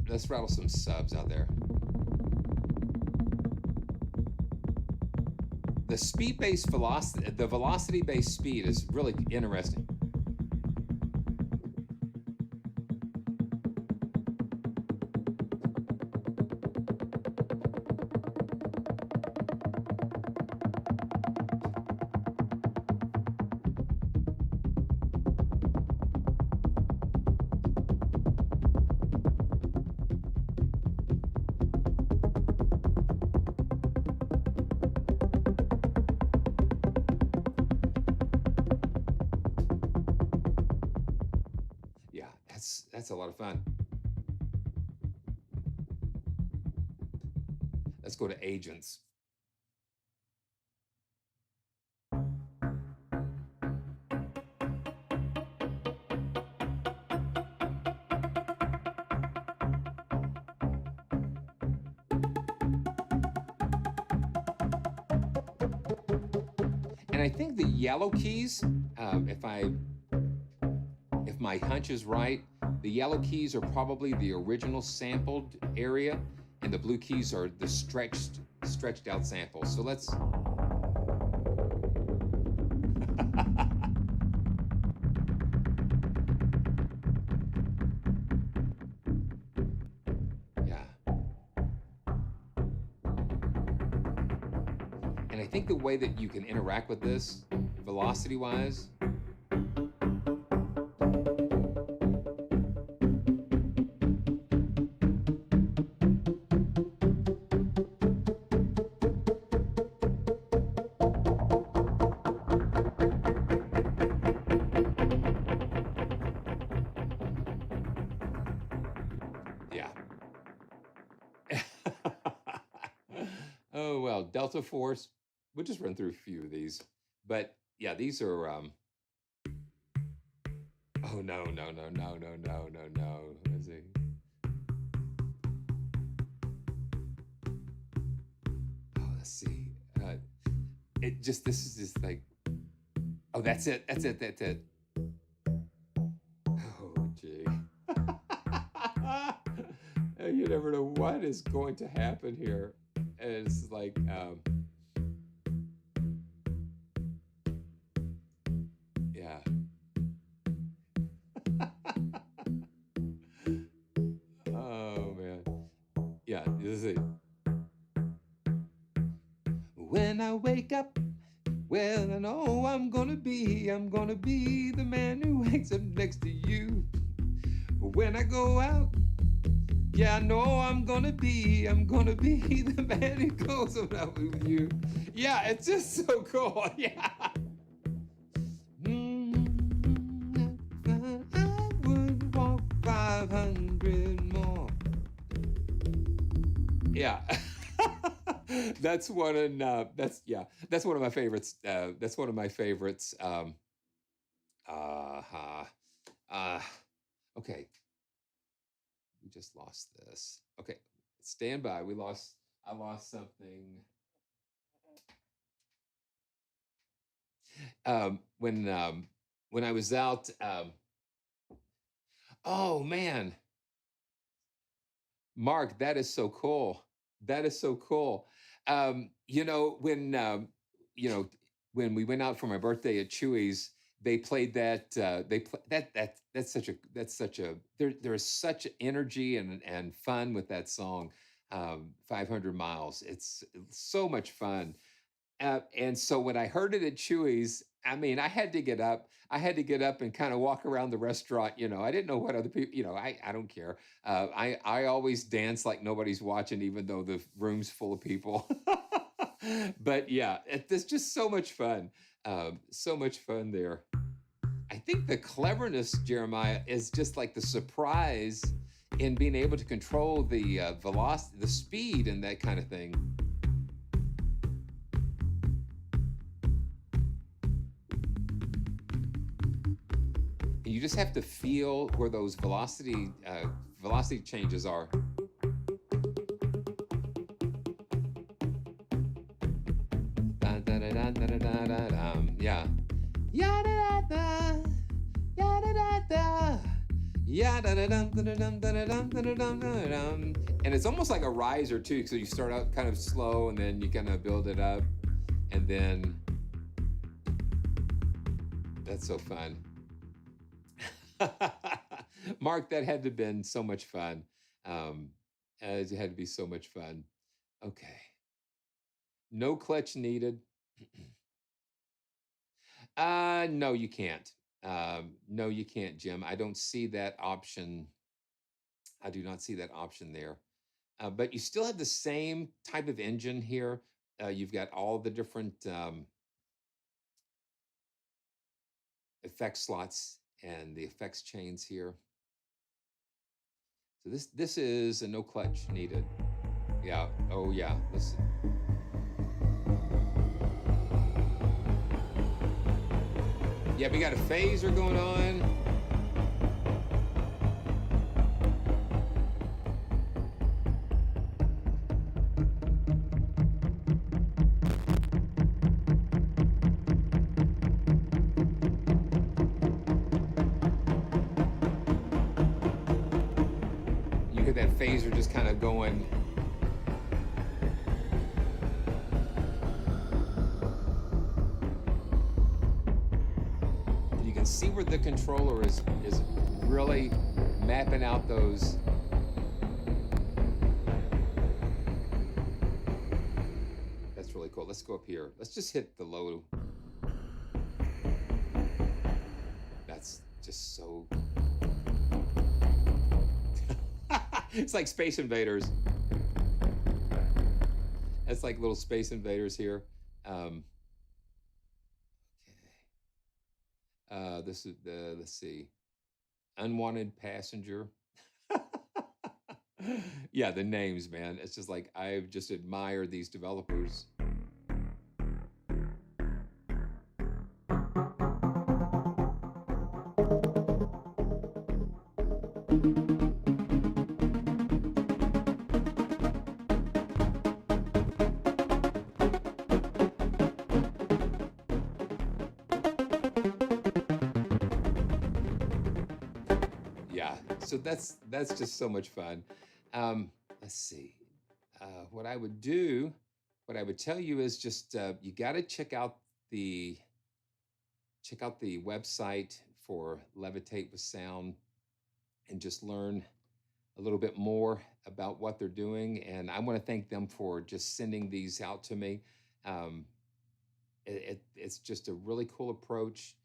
Let's rattle some subs out there. The speed-based velocity, the velocity-based speed is really interesting. Yeah, that's a lot of fun. Let's go to agents. And I think the yellow keys, if my hunch is right, the yellow keys are probably the original sampled area, and the blue keys are the stretched out samples. So let's. Yeah. And I think the way that you can interact with this, velocity wise, yeah. Oh well, Delta Force. We'll just run through a few of these, but yeah, these are. Oh no no no no no no no no. Let's see. Oh, let's see. It just this is just like. Oh, that's it. That's it. That's it. Oh gee. You never know what is going to happen here. And it's like. Yeah. Oh man. Yeah, this is it. When I wake up, well, I know I'm gonna be the man who wakes up next to you. When I go out, yeah, I know I'm gonna be the man who goes out with you. Yeah, it's just so cool. Yeah. I would walk 500 more. Yeah. That's one and that's yeah, that's one of my favorites. That's one of my favorites. Uh, uh, uh, okay, we just lost this. Okay, stand by. We lost. I lost something. When I was out. Oh man, Mark, that is so cool. That is so cool. You know, you know, when we went out for my birthday at Chewy's, they played that. They play that's such a there is such energy and fun with that song. 500 miles. It's so much fun. And so when I heard it at Chewy's, I mean, I had to get up. I had to get up and kind of walk around the restaurant. You know, I didn't know what other people. You know, I don't care. I always dance like nobody's watching, even though the room's full of people. But yeah, there's just so much fun. So much fun there. I think the cleverness, Jeremiah, is just like the surprise in being able to control the velocity, the speed, and that kind of thing. And you just have to feel where those velocity changes are. Yeah. Ya da da da. Ya da da da. Ya da da dum da da dum da da dum da da dum da da dum. And it's almost like a riser too. So you start out kind of slow and then you kind of build it up. And then that's so fun. Mark, that had to have been so much fun. Um, it had to be so much fun. Okay. No clutch needed. No, you can't. No, you can't, Jim. I don't see that option. I do not see that option there. But you still have the same type of engine here. You've got all the different effect slots and the effects chains here. So this is a no clutch needed. Yeah. Oh yeah. Listen. Yeah, we got a phaser going on. You get that phaser just kind of going. You can see where the controller is really mapping out those. That's really cool. Let's go up here. Let's just hit the low. That's just so. It's like Space Invaders. It's like little Space Invaders here. Um, this is the, let's see, unwanted passenger. Yeah, the names, man. It's just like I've just admired these developers. Yeah, so that's just so much fun. Let's see. What I would do, what I would tell you is just you got to the check out the website for Levitate with Sound and just learn a little bit more about what they're doing. And I want to thank them for just sending these out to me. Um, it's just a really cool approach,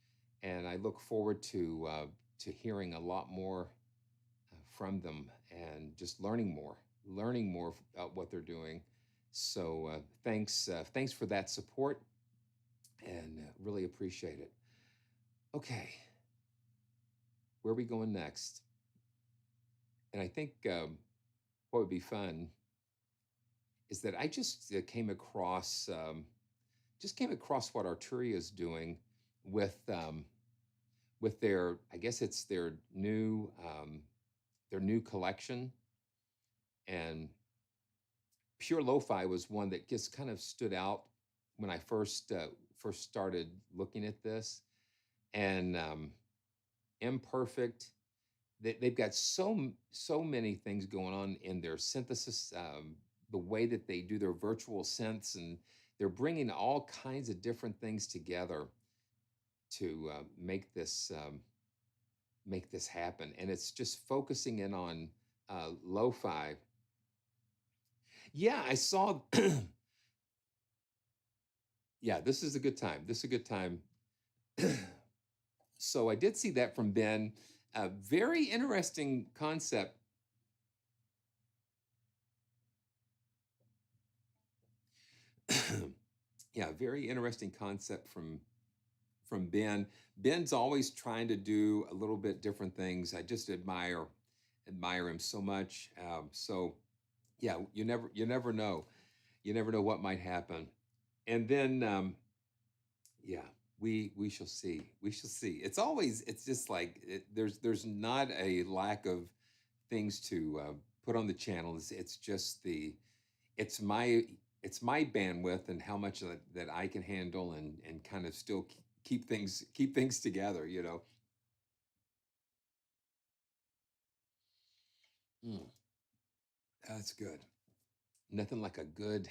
and I look forward to hearing a lot more from them and just learning more about what they're doing. So thanks for that support, and really appreciate it. Okay, where are we going next? And I think what would be fun is that I just came across what Arturia is doing with their, I guess it's their new collection. And Pure Lo-Fi was one that just kind of stood out when I first started looking at this. And Imperfect, they've got so many things going on in their synthesis, the way that they do their virtual synths, and they're bringing all kinds of different things together to make this happen. And it's just focusing in on lo-fi. Yeah, I saw. Yeah, this is a good time. This is a good time. So I did see that from Ben. A very interesting concept. Yeah, very interesting concept from Ben. Ben's always trying to do a little bit different things. I just admire him so much. So yeah, you never know what might happen. And then yeah, we shall see. We shall see. It's just like there's not a lack of things to put on the channel. It's just it's my it's my bandwidth and how much that I can handle and kind of still keep things together. You know. Mm, that's good. Nothing like a good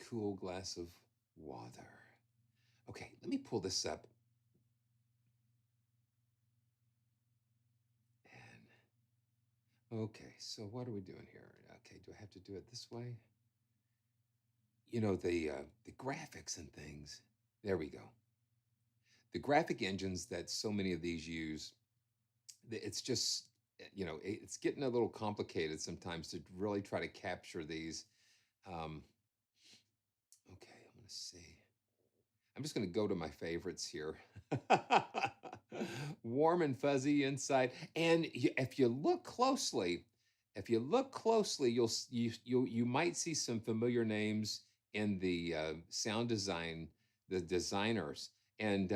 cool glass of water. Okay, let me pull this up. And okay, so what are we doing here? Okay, do I have to do it this way? You know, the graphics and things. There we go. The graphic engines that so many of these use, it's just it's getting a little complicated sometimes to really try to capture these. Um, okay, I'm gonna see. I'm just going to go to my favorites here. Warm and fuzzy inside. And if you look closely, you might see some familiar names in the sound design, the designers, and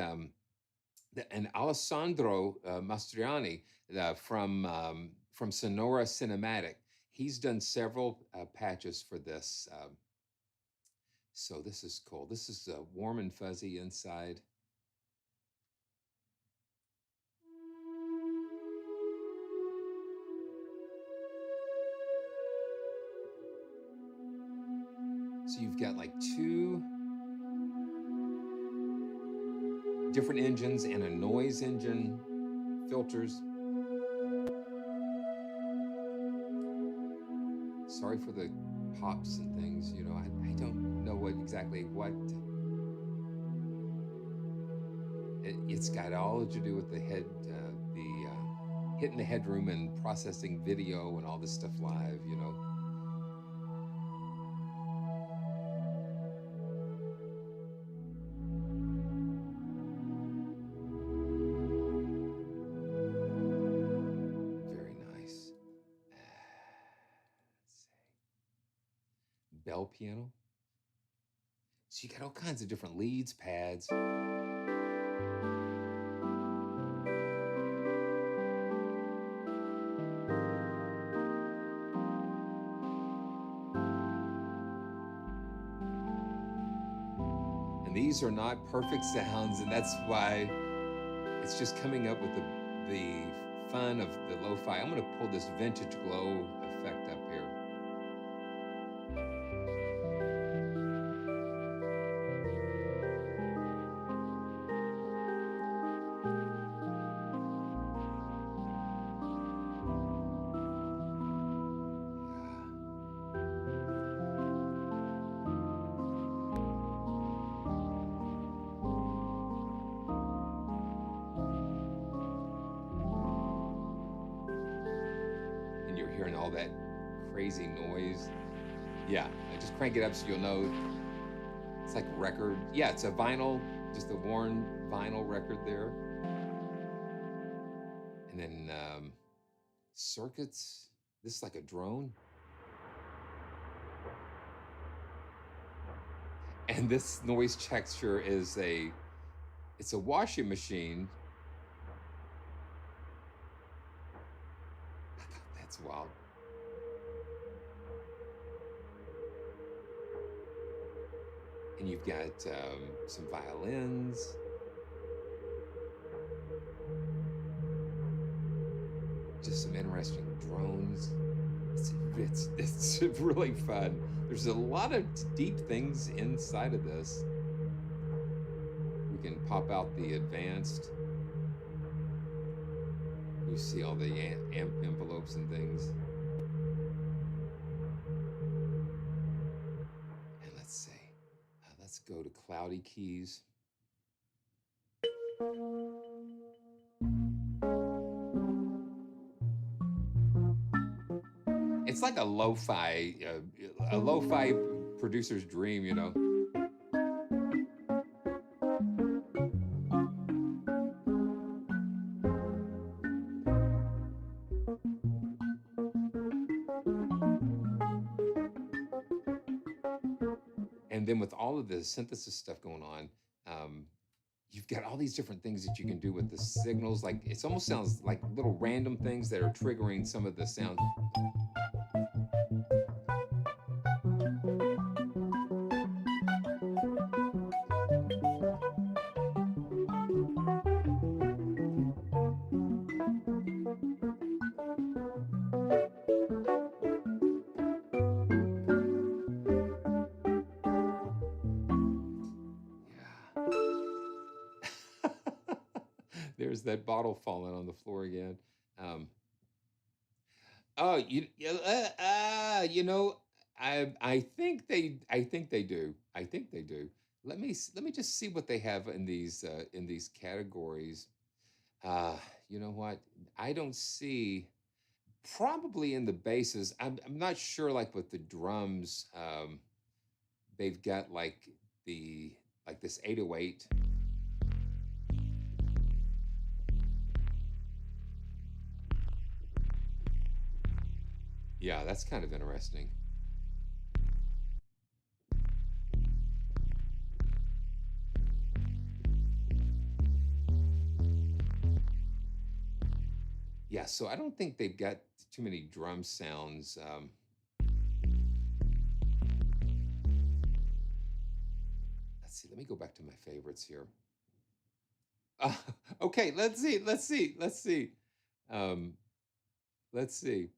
Alessandro Mastriani from Sonora Cinematic. He's done several patches for this. So this is cool. This is warm and fuzzy inside. So you've got like two different engines and a noise engine, filters. Sorry for the pops and things. You know, I don't know exactly what. It's got all to do with the hitting the headroom and processing video and all this stuff live. You know. Very nice. Let's see. Bell piano. So you got all kinds of different leads, pads. And these are not perfect sounds, and that's why it's just coming up with the fun of the lo-fi. I'm going to pull this vintage glow effect up here. And you're hearing all that crazy noise. Yeah, I just crank it up so you'll know it's like record. Yeah, it's a vinyl, just a worn vinyl record there. And then circuits. This is like a drone. And this noise texture is it's a washing machine. That's wild. And you've got some violins. Just some interesting drones. It's really fun. There's a lot of deep things inside of this. We can pop out the advanced. You see all the envelopes and things. And let's see. Let's go to cloudy keys. It's like a lo-fi producer's dream, you know. And then with all of the synthesis stuff going on, you've got all these different things that you can do with the signals. Like it almost sounds like little random things that are triggering some of the sounds. Yeah. There's that bottle falling on the floor again. Um, oh, you know, I think they do. I think they do. Let me just see what they have in these categories. Uh, you know what? I don't see probably in the basses. I'm not sure like with the drums. They've got the like this 808. Yeah, that's kind of interesting. Yeah, so I don't think they've got too many drum sounds. Let's see. Let me go back to my favorites here. Uh, okay, let's see. Let's see. Let's see. Um, let's see.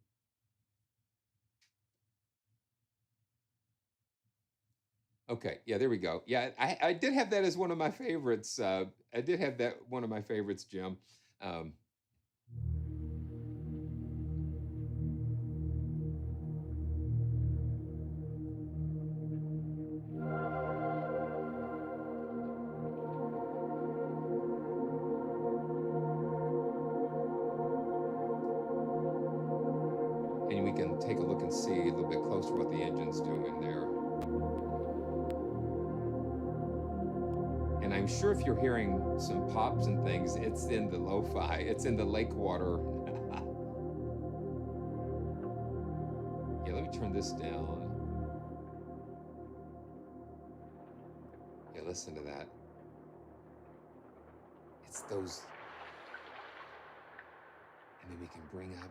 Okay, yeah, there we go. Yeah, I did have that as one of my favorites. I did have that one of my favorites, Jim. Um, and we can take a look and see a little bit closer what the engine's doing there. And I'm sure if you're hearing some pops and things, it's in the lo-fi. It's in the lake water. Yeah, let me turn this down. Yeah, listen to that. It's those, and then we can bring up.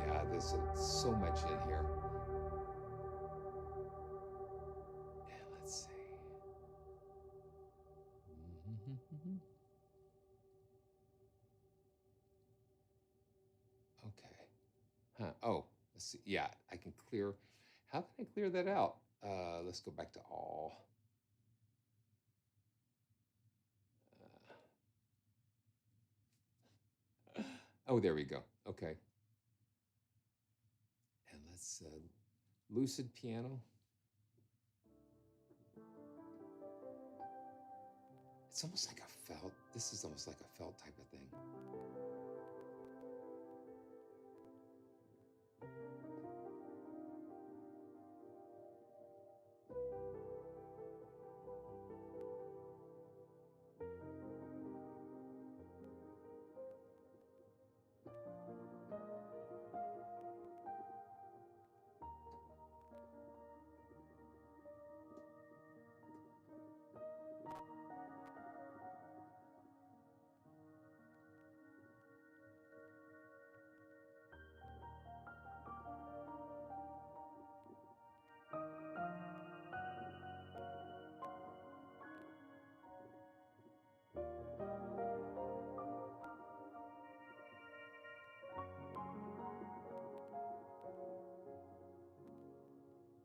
Yeah, there's so much in here. Yeah, let's see. Okay. Huh. Oh, let's see. Yeah, I can clear. How can I clear that out? Let's go back to all. Oh, there we go. Okay. And let's,,, lucid piano. It's almost like a felt. This is almost like a felt type of thing.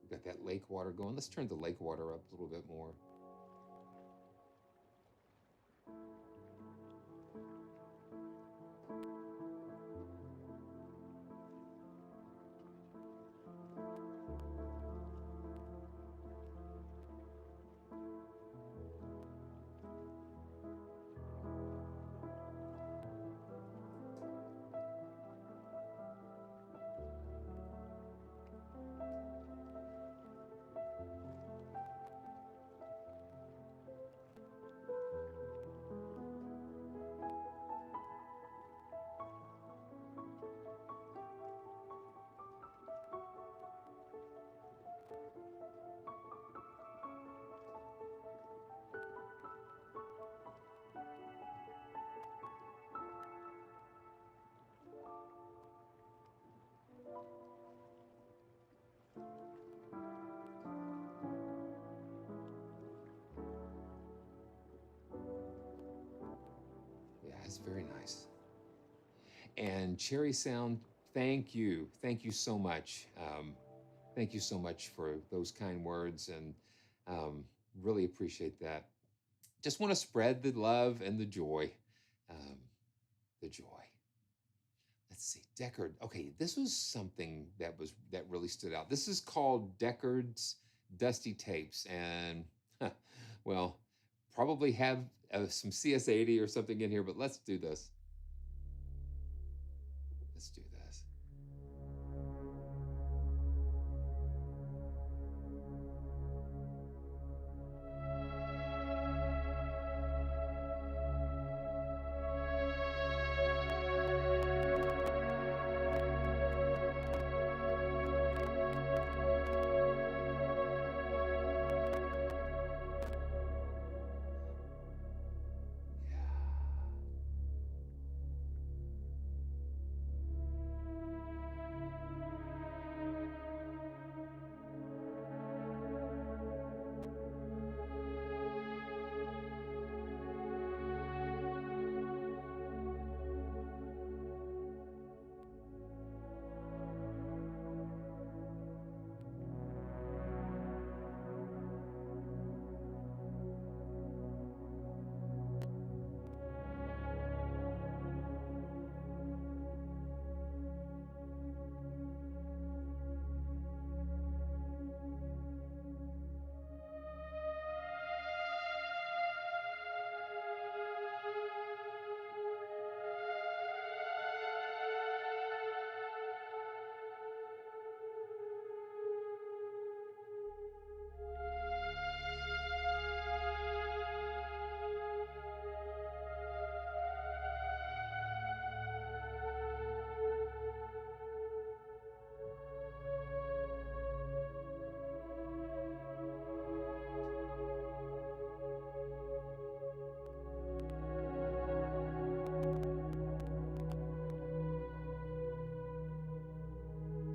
We've got that lake water going. Let's turn the lake water up a little bit more. Yeah, it's very nice. And Cherry Sound, thank you. Thank you so much. Thank you so much for those kind words, and um, really appreciate that. Just want to spread the love and the joy. Um, the joy. Let's see, Deckard. Okay, this was something that really stood out. This is called Deckard's Dusty Tapes, and well, probably have some CS80 or something in here, but let's do this. Let's do this.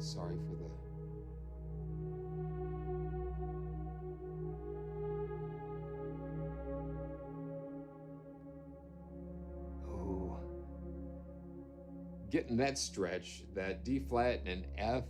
Sorry for the. Oh, getting that stretch, that D flat and F.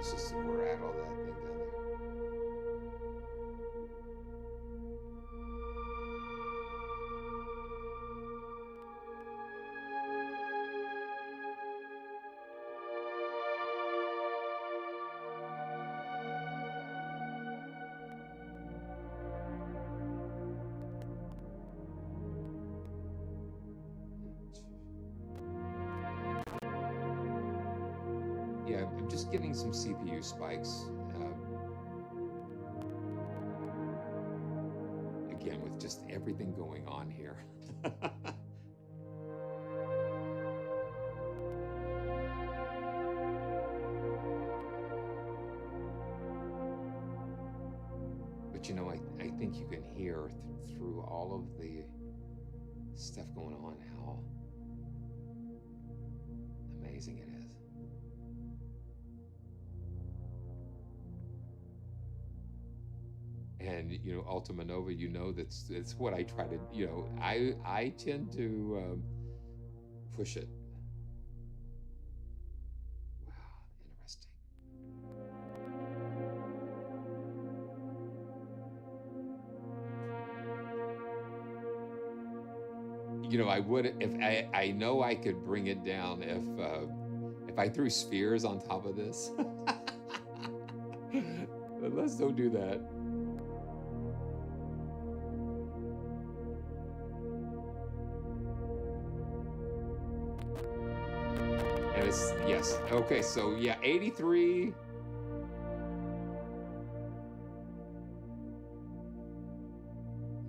Let's just rattle that thing down there. Yeah, I'm just getting some CPU spikes. Again, with just everything going on here. But you know, I think you can hear through all of the stuff going on how amazing it is. And you know, Ultima Nova, you know, that's what I try to, you know, I tend to push it. Wow, interesting. You know, I would if I know I could bring it down if I threw spheres on top of this. But let's don't do that. And it's, yes, okay, so yeah, 83.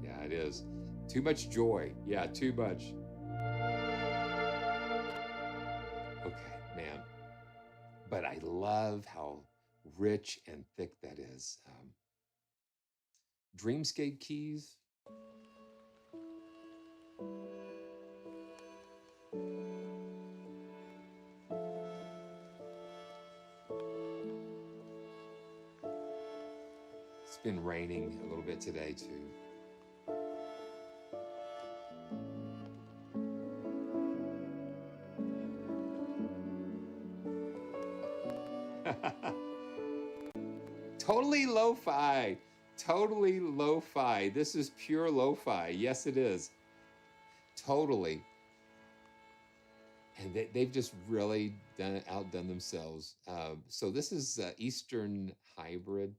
Yeah, it is. Too much joy. Yeah, too much. Okay, man. But I love how rich and thick that is. Dreamscape keys. It's been raining a little bit today too. Totally lo-fi. Totally lo-fi. This is pure lo-fi. Yes, it is. Totally. And they've just really outdone themselves. So this is Eastern Hybrid.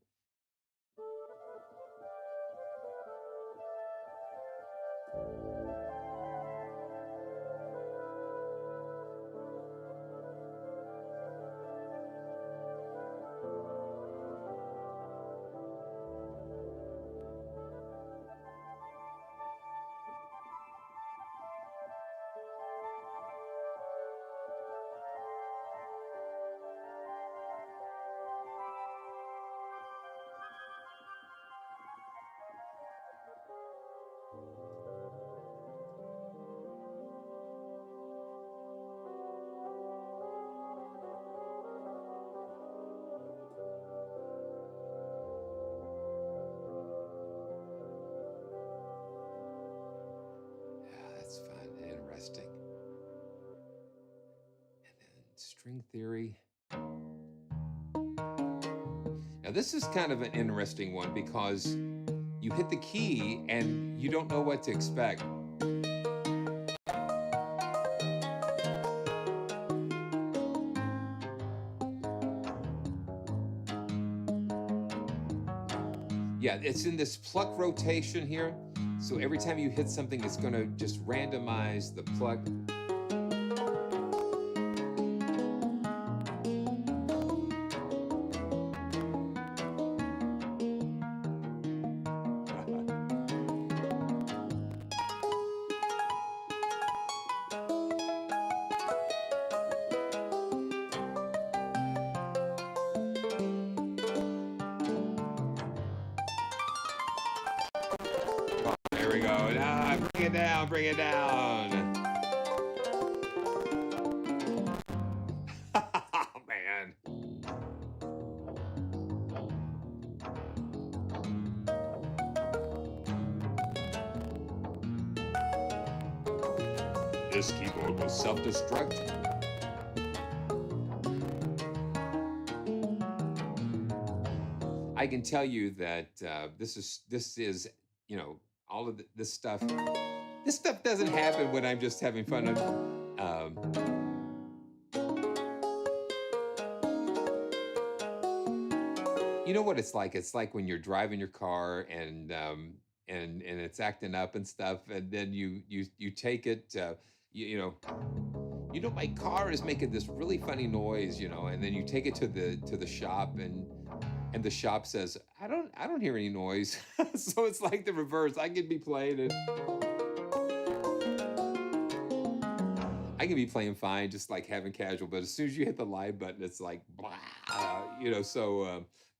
Interesting. And then string theory. Now this is kind of an interesting one because you hit the key and you don't know what to expect. Yeah, it's in this pluck rotation here. So every time you hit something, it's going to just randomize the pluck. There we go. Ah, bring it down, bring it down. Oh, man. This keyboard will self-destruct. I can tell you that this is you know all of this stuff. This stuff doesn't happen when I'm just having fun. You know what it's like? It's like when you're driving your car and it's acting up and stuff, and then you take it. My car is making this really funny noise, and then you take it to the shop, and the shop says, I don't hear any noise. So it's like the reverse. I can be playing fine, just like having casual, but as soon as you hit the live button, it's like blah,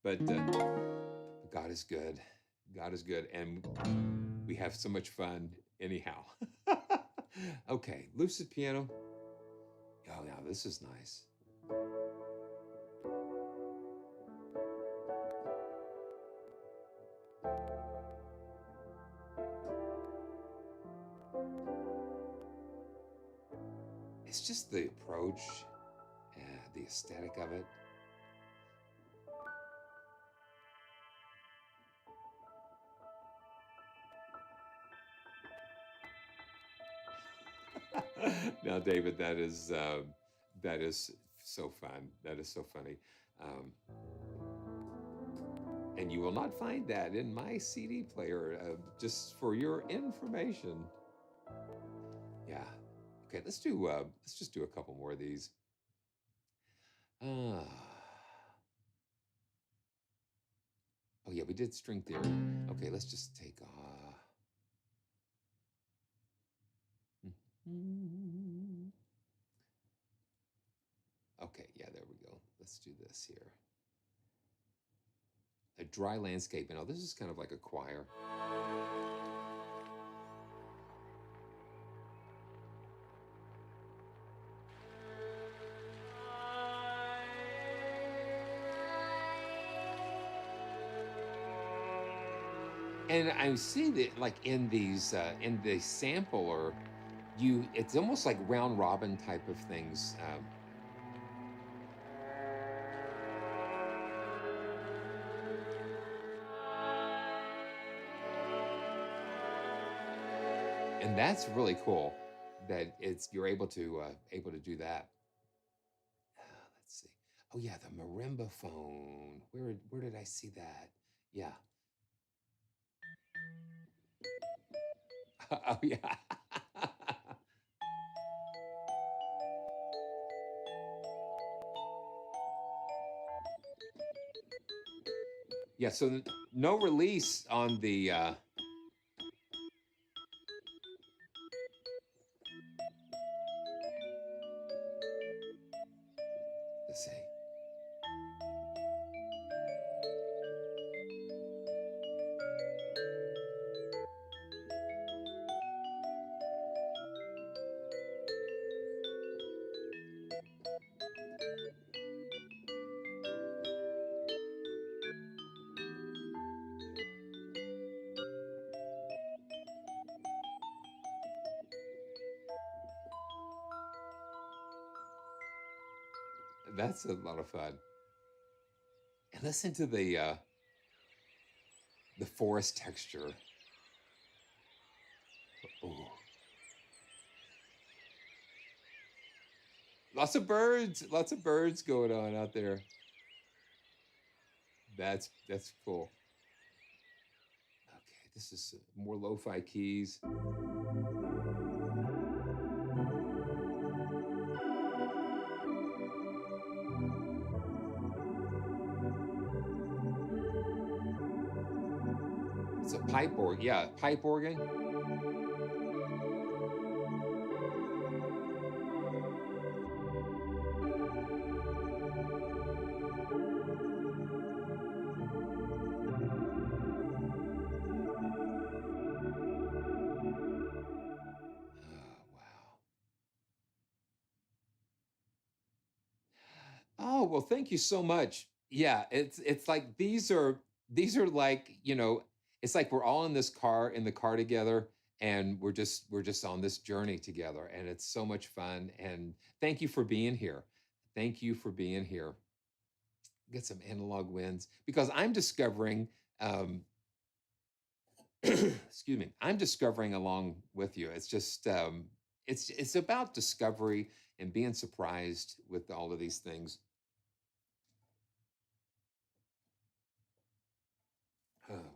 but God is good. God is good, and we have so much fun anyhow. Okay, lucid piano. Oh yeah, this is nice. It's just the approach, the aesthetic of it. Now, David, that is so fun. That is so funny. Um, and you will not find that in my CD player. Just for your information. Yeah. Okay. Let's just do a couple more of these. Uh, oh yeah, we did string theory. Okay, let's just take. Okay, yeah, there we go. Let's do this here. A dry landscape. Now, this is kind of like a choir. And I see that, like in the sampler, it's almost like round robin type of things. And that's really cool that you're able to do that. Let's see. Oh yeah, the marimba phone. Where did I see that? Yeah. Oh yeah. Yeah. So no release on the. Let's see. That's a lot of fun. And listen to the forest texture. Oh, lots of birds going on out there. That's cool. Okay, this is more lo-fi keys. It's a pipe organ. Yeah, pipe organ. Oh, wow. Oh, well, thank you so much. Yeah, it's like these are like, it's like we're all in the car together, and we're just on this journey together, and it's so much fun, and thank you for being here. Thank you for being here. get some analog wins because I'm discovering, um, excuse me, I'm discovering along with you. It's just, it's about discovery and being surprised with all of these things. Oh man.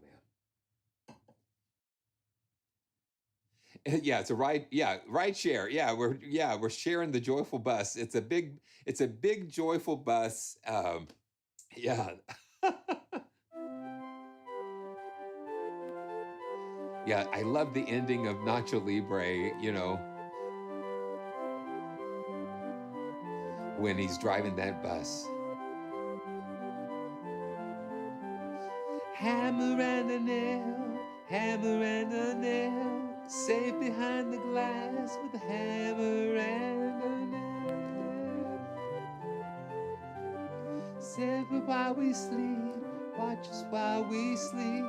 Yeah, it's a ride. Yeah, ride share. Yeah, we're sharing the joyful bus. It's a big joyful bus. Yeah. Yeah, I love the ending of Nacho Libre, when he's driving that bus. Hammer and a nail, hammer and a nail, safe behind the glass with a hammer and a nail. Simple while we sleep, watch us while we sleep.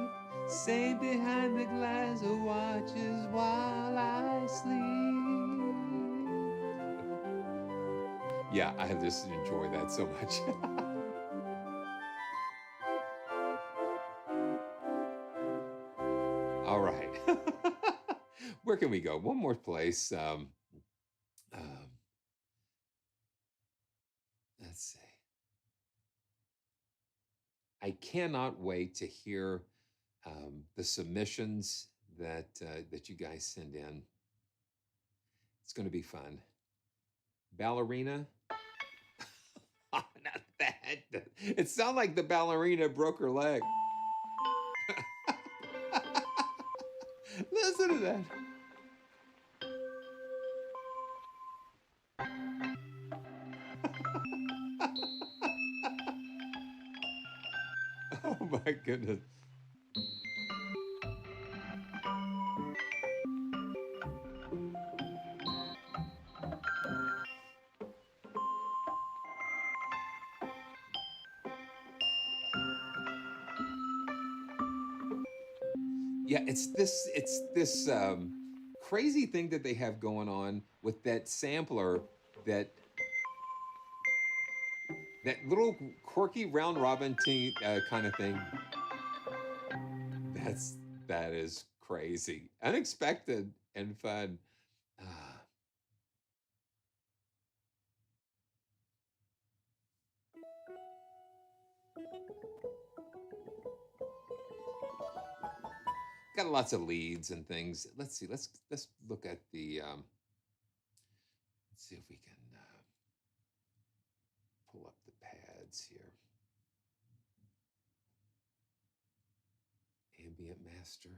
Safe behind the glass, or watches while I sleep. Yeah, I just enjoy that so much. All right. Where can we go? One more place. Um, let's see. I cannot wait to hear the submissions that you guys send in. It's going to be fun. Ballerina. Oh, not that. It sounded like the ballerina broke her leg. Listen to that. Oh my goodness. Yeah, it's this crazy thing that they have going on with that sampler, that that little quirky round robin kind of thing. That's that is crazy, unexpected, and fun. Ah, got lots of leads and things. Let's see. Let's look at the. Let's see if we can pull up the pads here. Ambient master.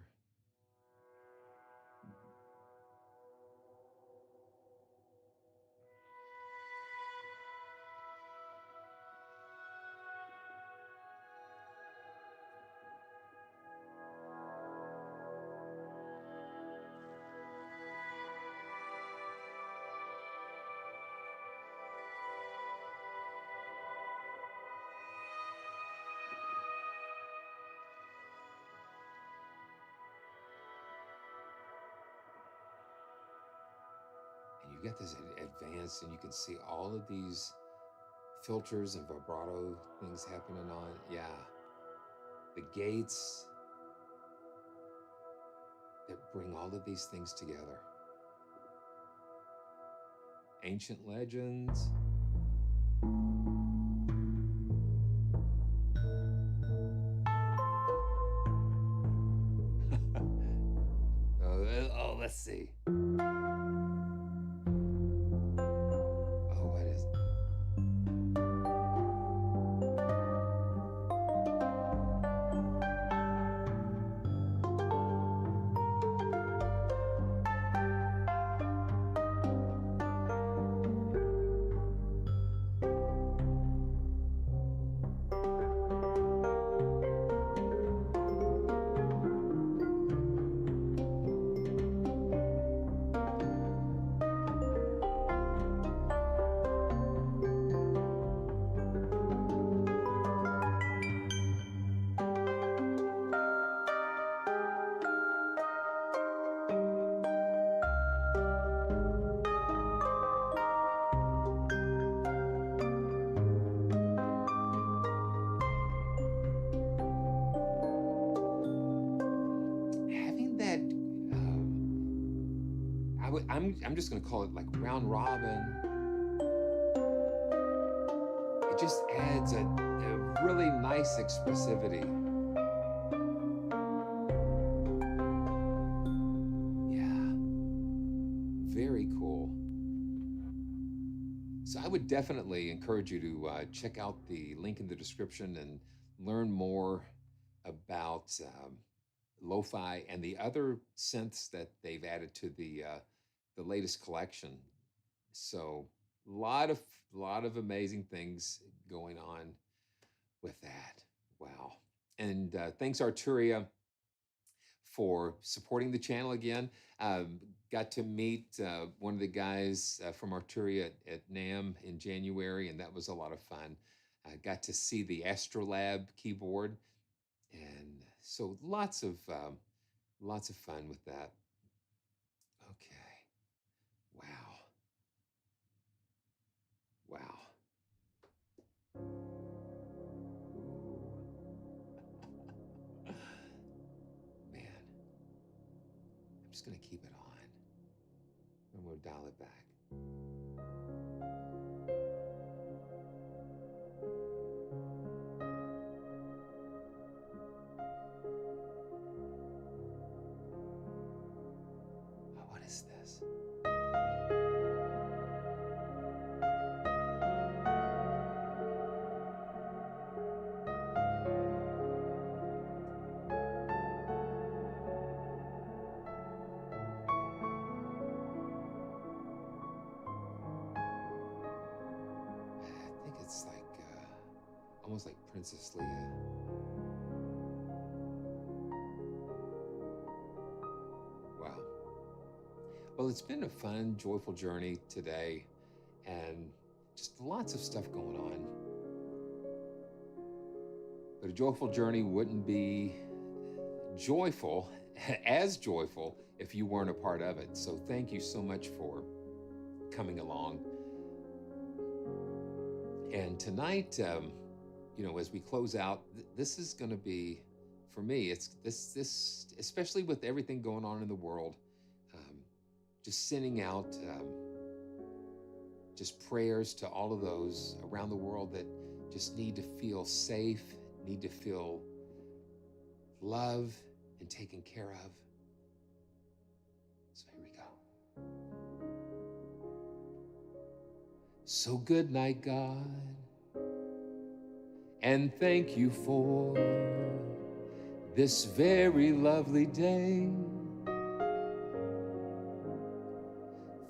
And you get this advanced, and you can see all of these filters and vibrato things happening on. Yeah, the gates that bring all of these things together. Ancient legends. Oh, let's see. Oh, what is? I'm just going to call it like round robin. It just adds a really nice expressivity. Yeah, very cool. So I would definitely encourage you to check out the link in the description and learn more about LoFi and the other synths that they've added to the latest collection. So lot of amazing things going on with that. Wow. And thanks Arturia for supporting the channel again. Got to meet one of the guys from Arturia at NAMM in January, and that was a lot of fun. I got to see the Astrolab keyboard, and so lots of fun with that. Okay. Wow. Wow. Man, I'm just gonna keep it on. And we'll dial it back. Oh, what is this? I think it's like almost like Princess Leia. Wow. Well, it's been a fun, joyful journey today, and just lots of stuff going on. But a joyful journey wouldn't be joyful, as joyful, if you weren't a part of it. So thank you so much for coming along. And tonight, as we close out, this is going to be, for me, it's this, especially with everything going on in the world, just sending out just prayers to all of those around the world that just need to feel safe, need to feel loved and taken care of. So here we go. So good night, God, and thank you for this very lovely day.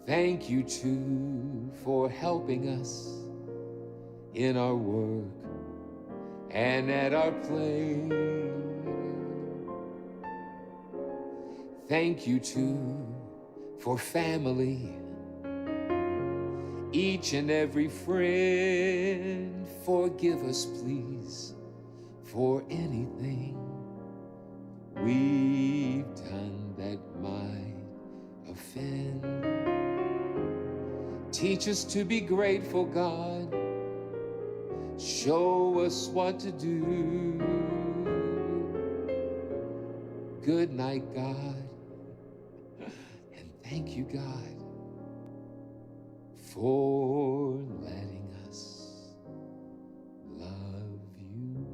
Thank you too for helping us in our work and at our play. Thank you too for family, each and every friend. Forgive us, please, for anything we've done that might offend. Teach us to be grateful, God. Show us what to do. Good night, God. And thank you, God, for letting us love you.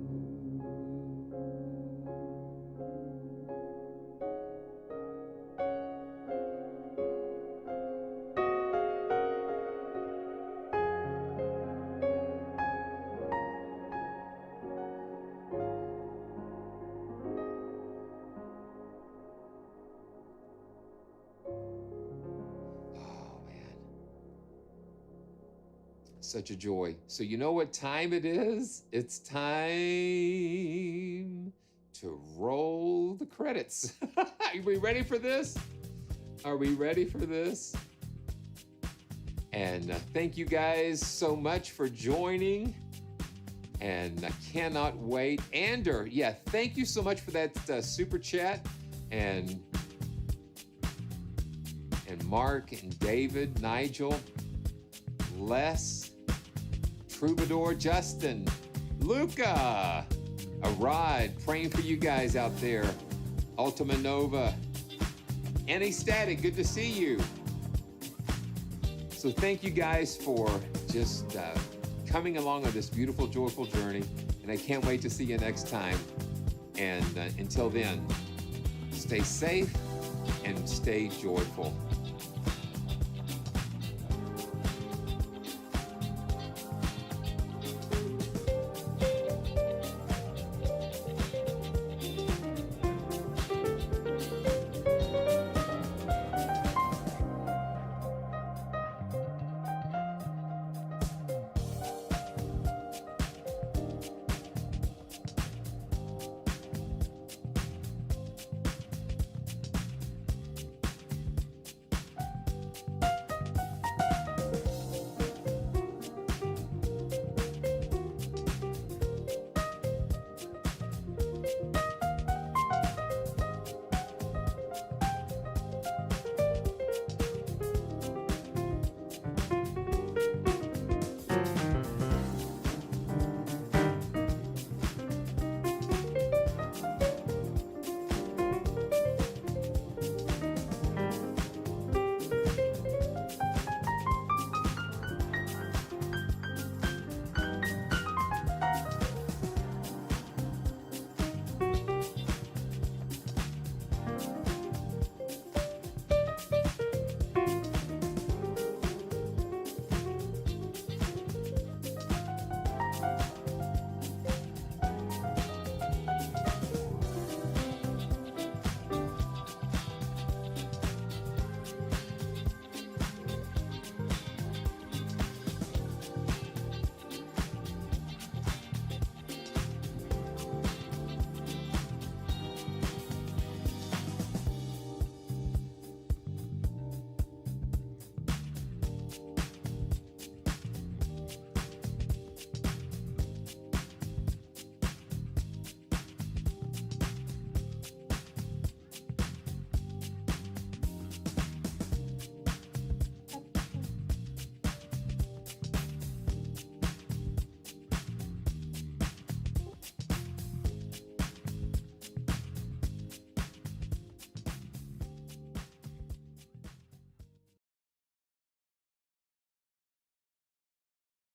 Such a joy. So you know what time it is? It's time to roll the credits. Are we ready for this? Are we ready for this? And thank you guys so much for joining. And I cannot wait. Ander, yeah, thank you so much for that super chat. And Mark and David, Nigel, Les, Troubadour, Justin, Luca, Arad, praying for you guys out there. Ultima Nova, Annie Static, good to see you. So thank you guys for just coming along on this beautiful, joyful journey. And I can't wait to see you next time. And until then, stay safe and stay joyful.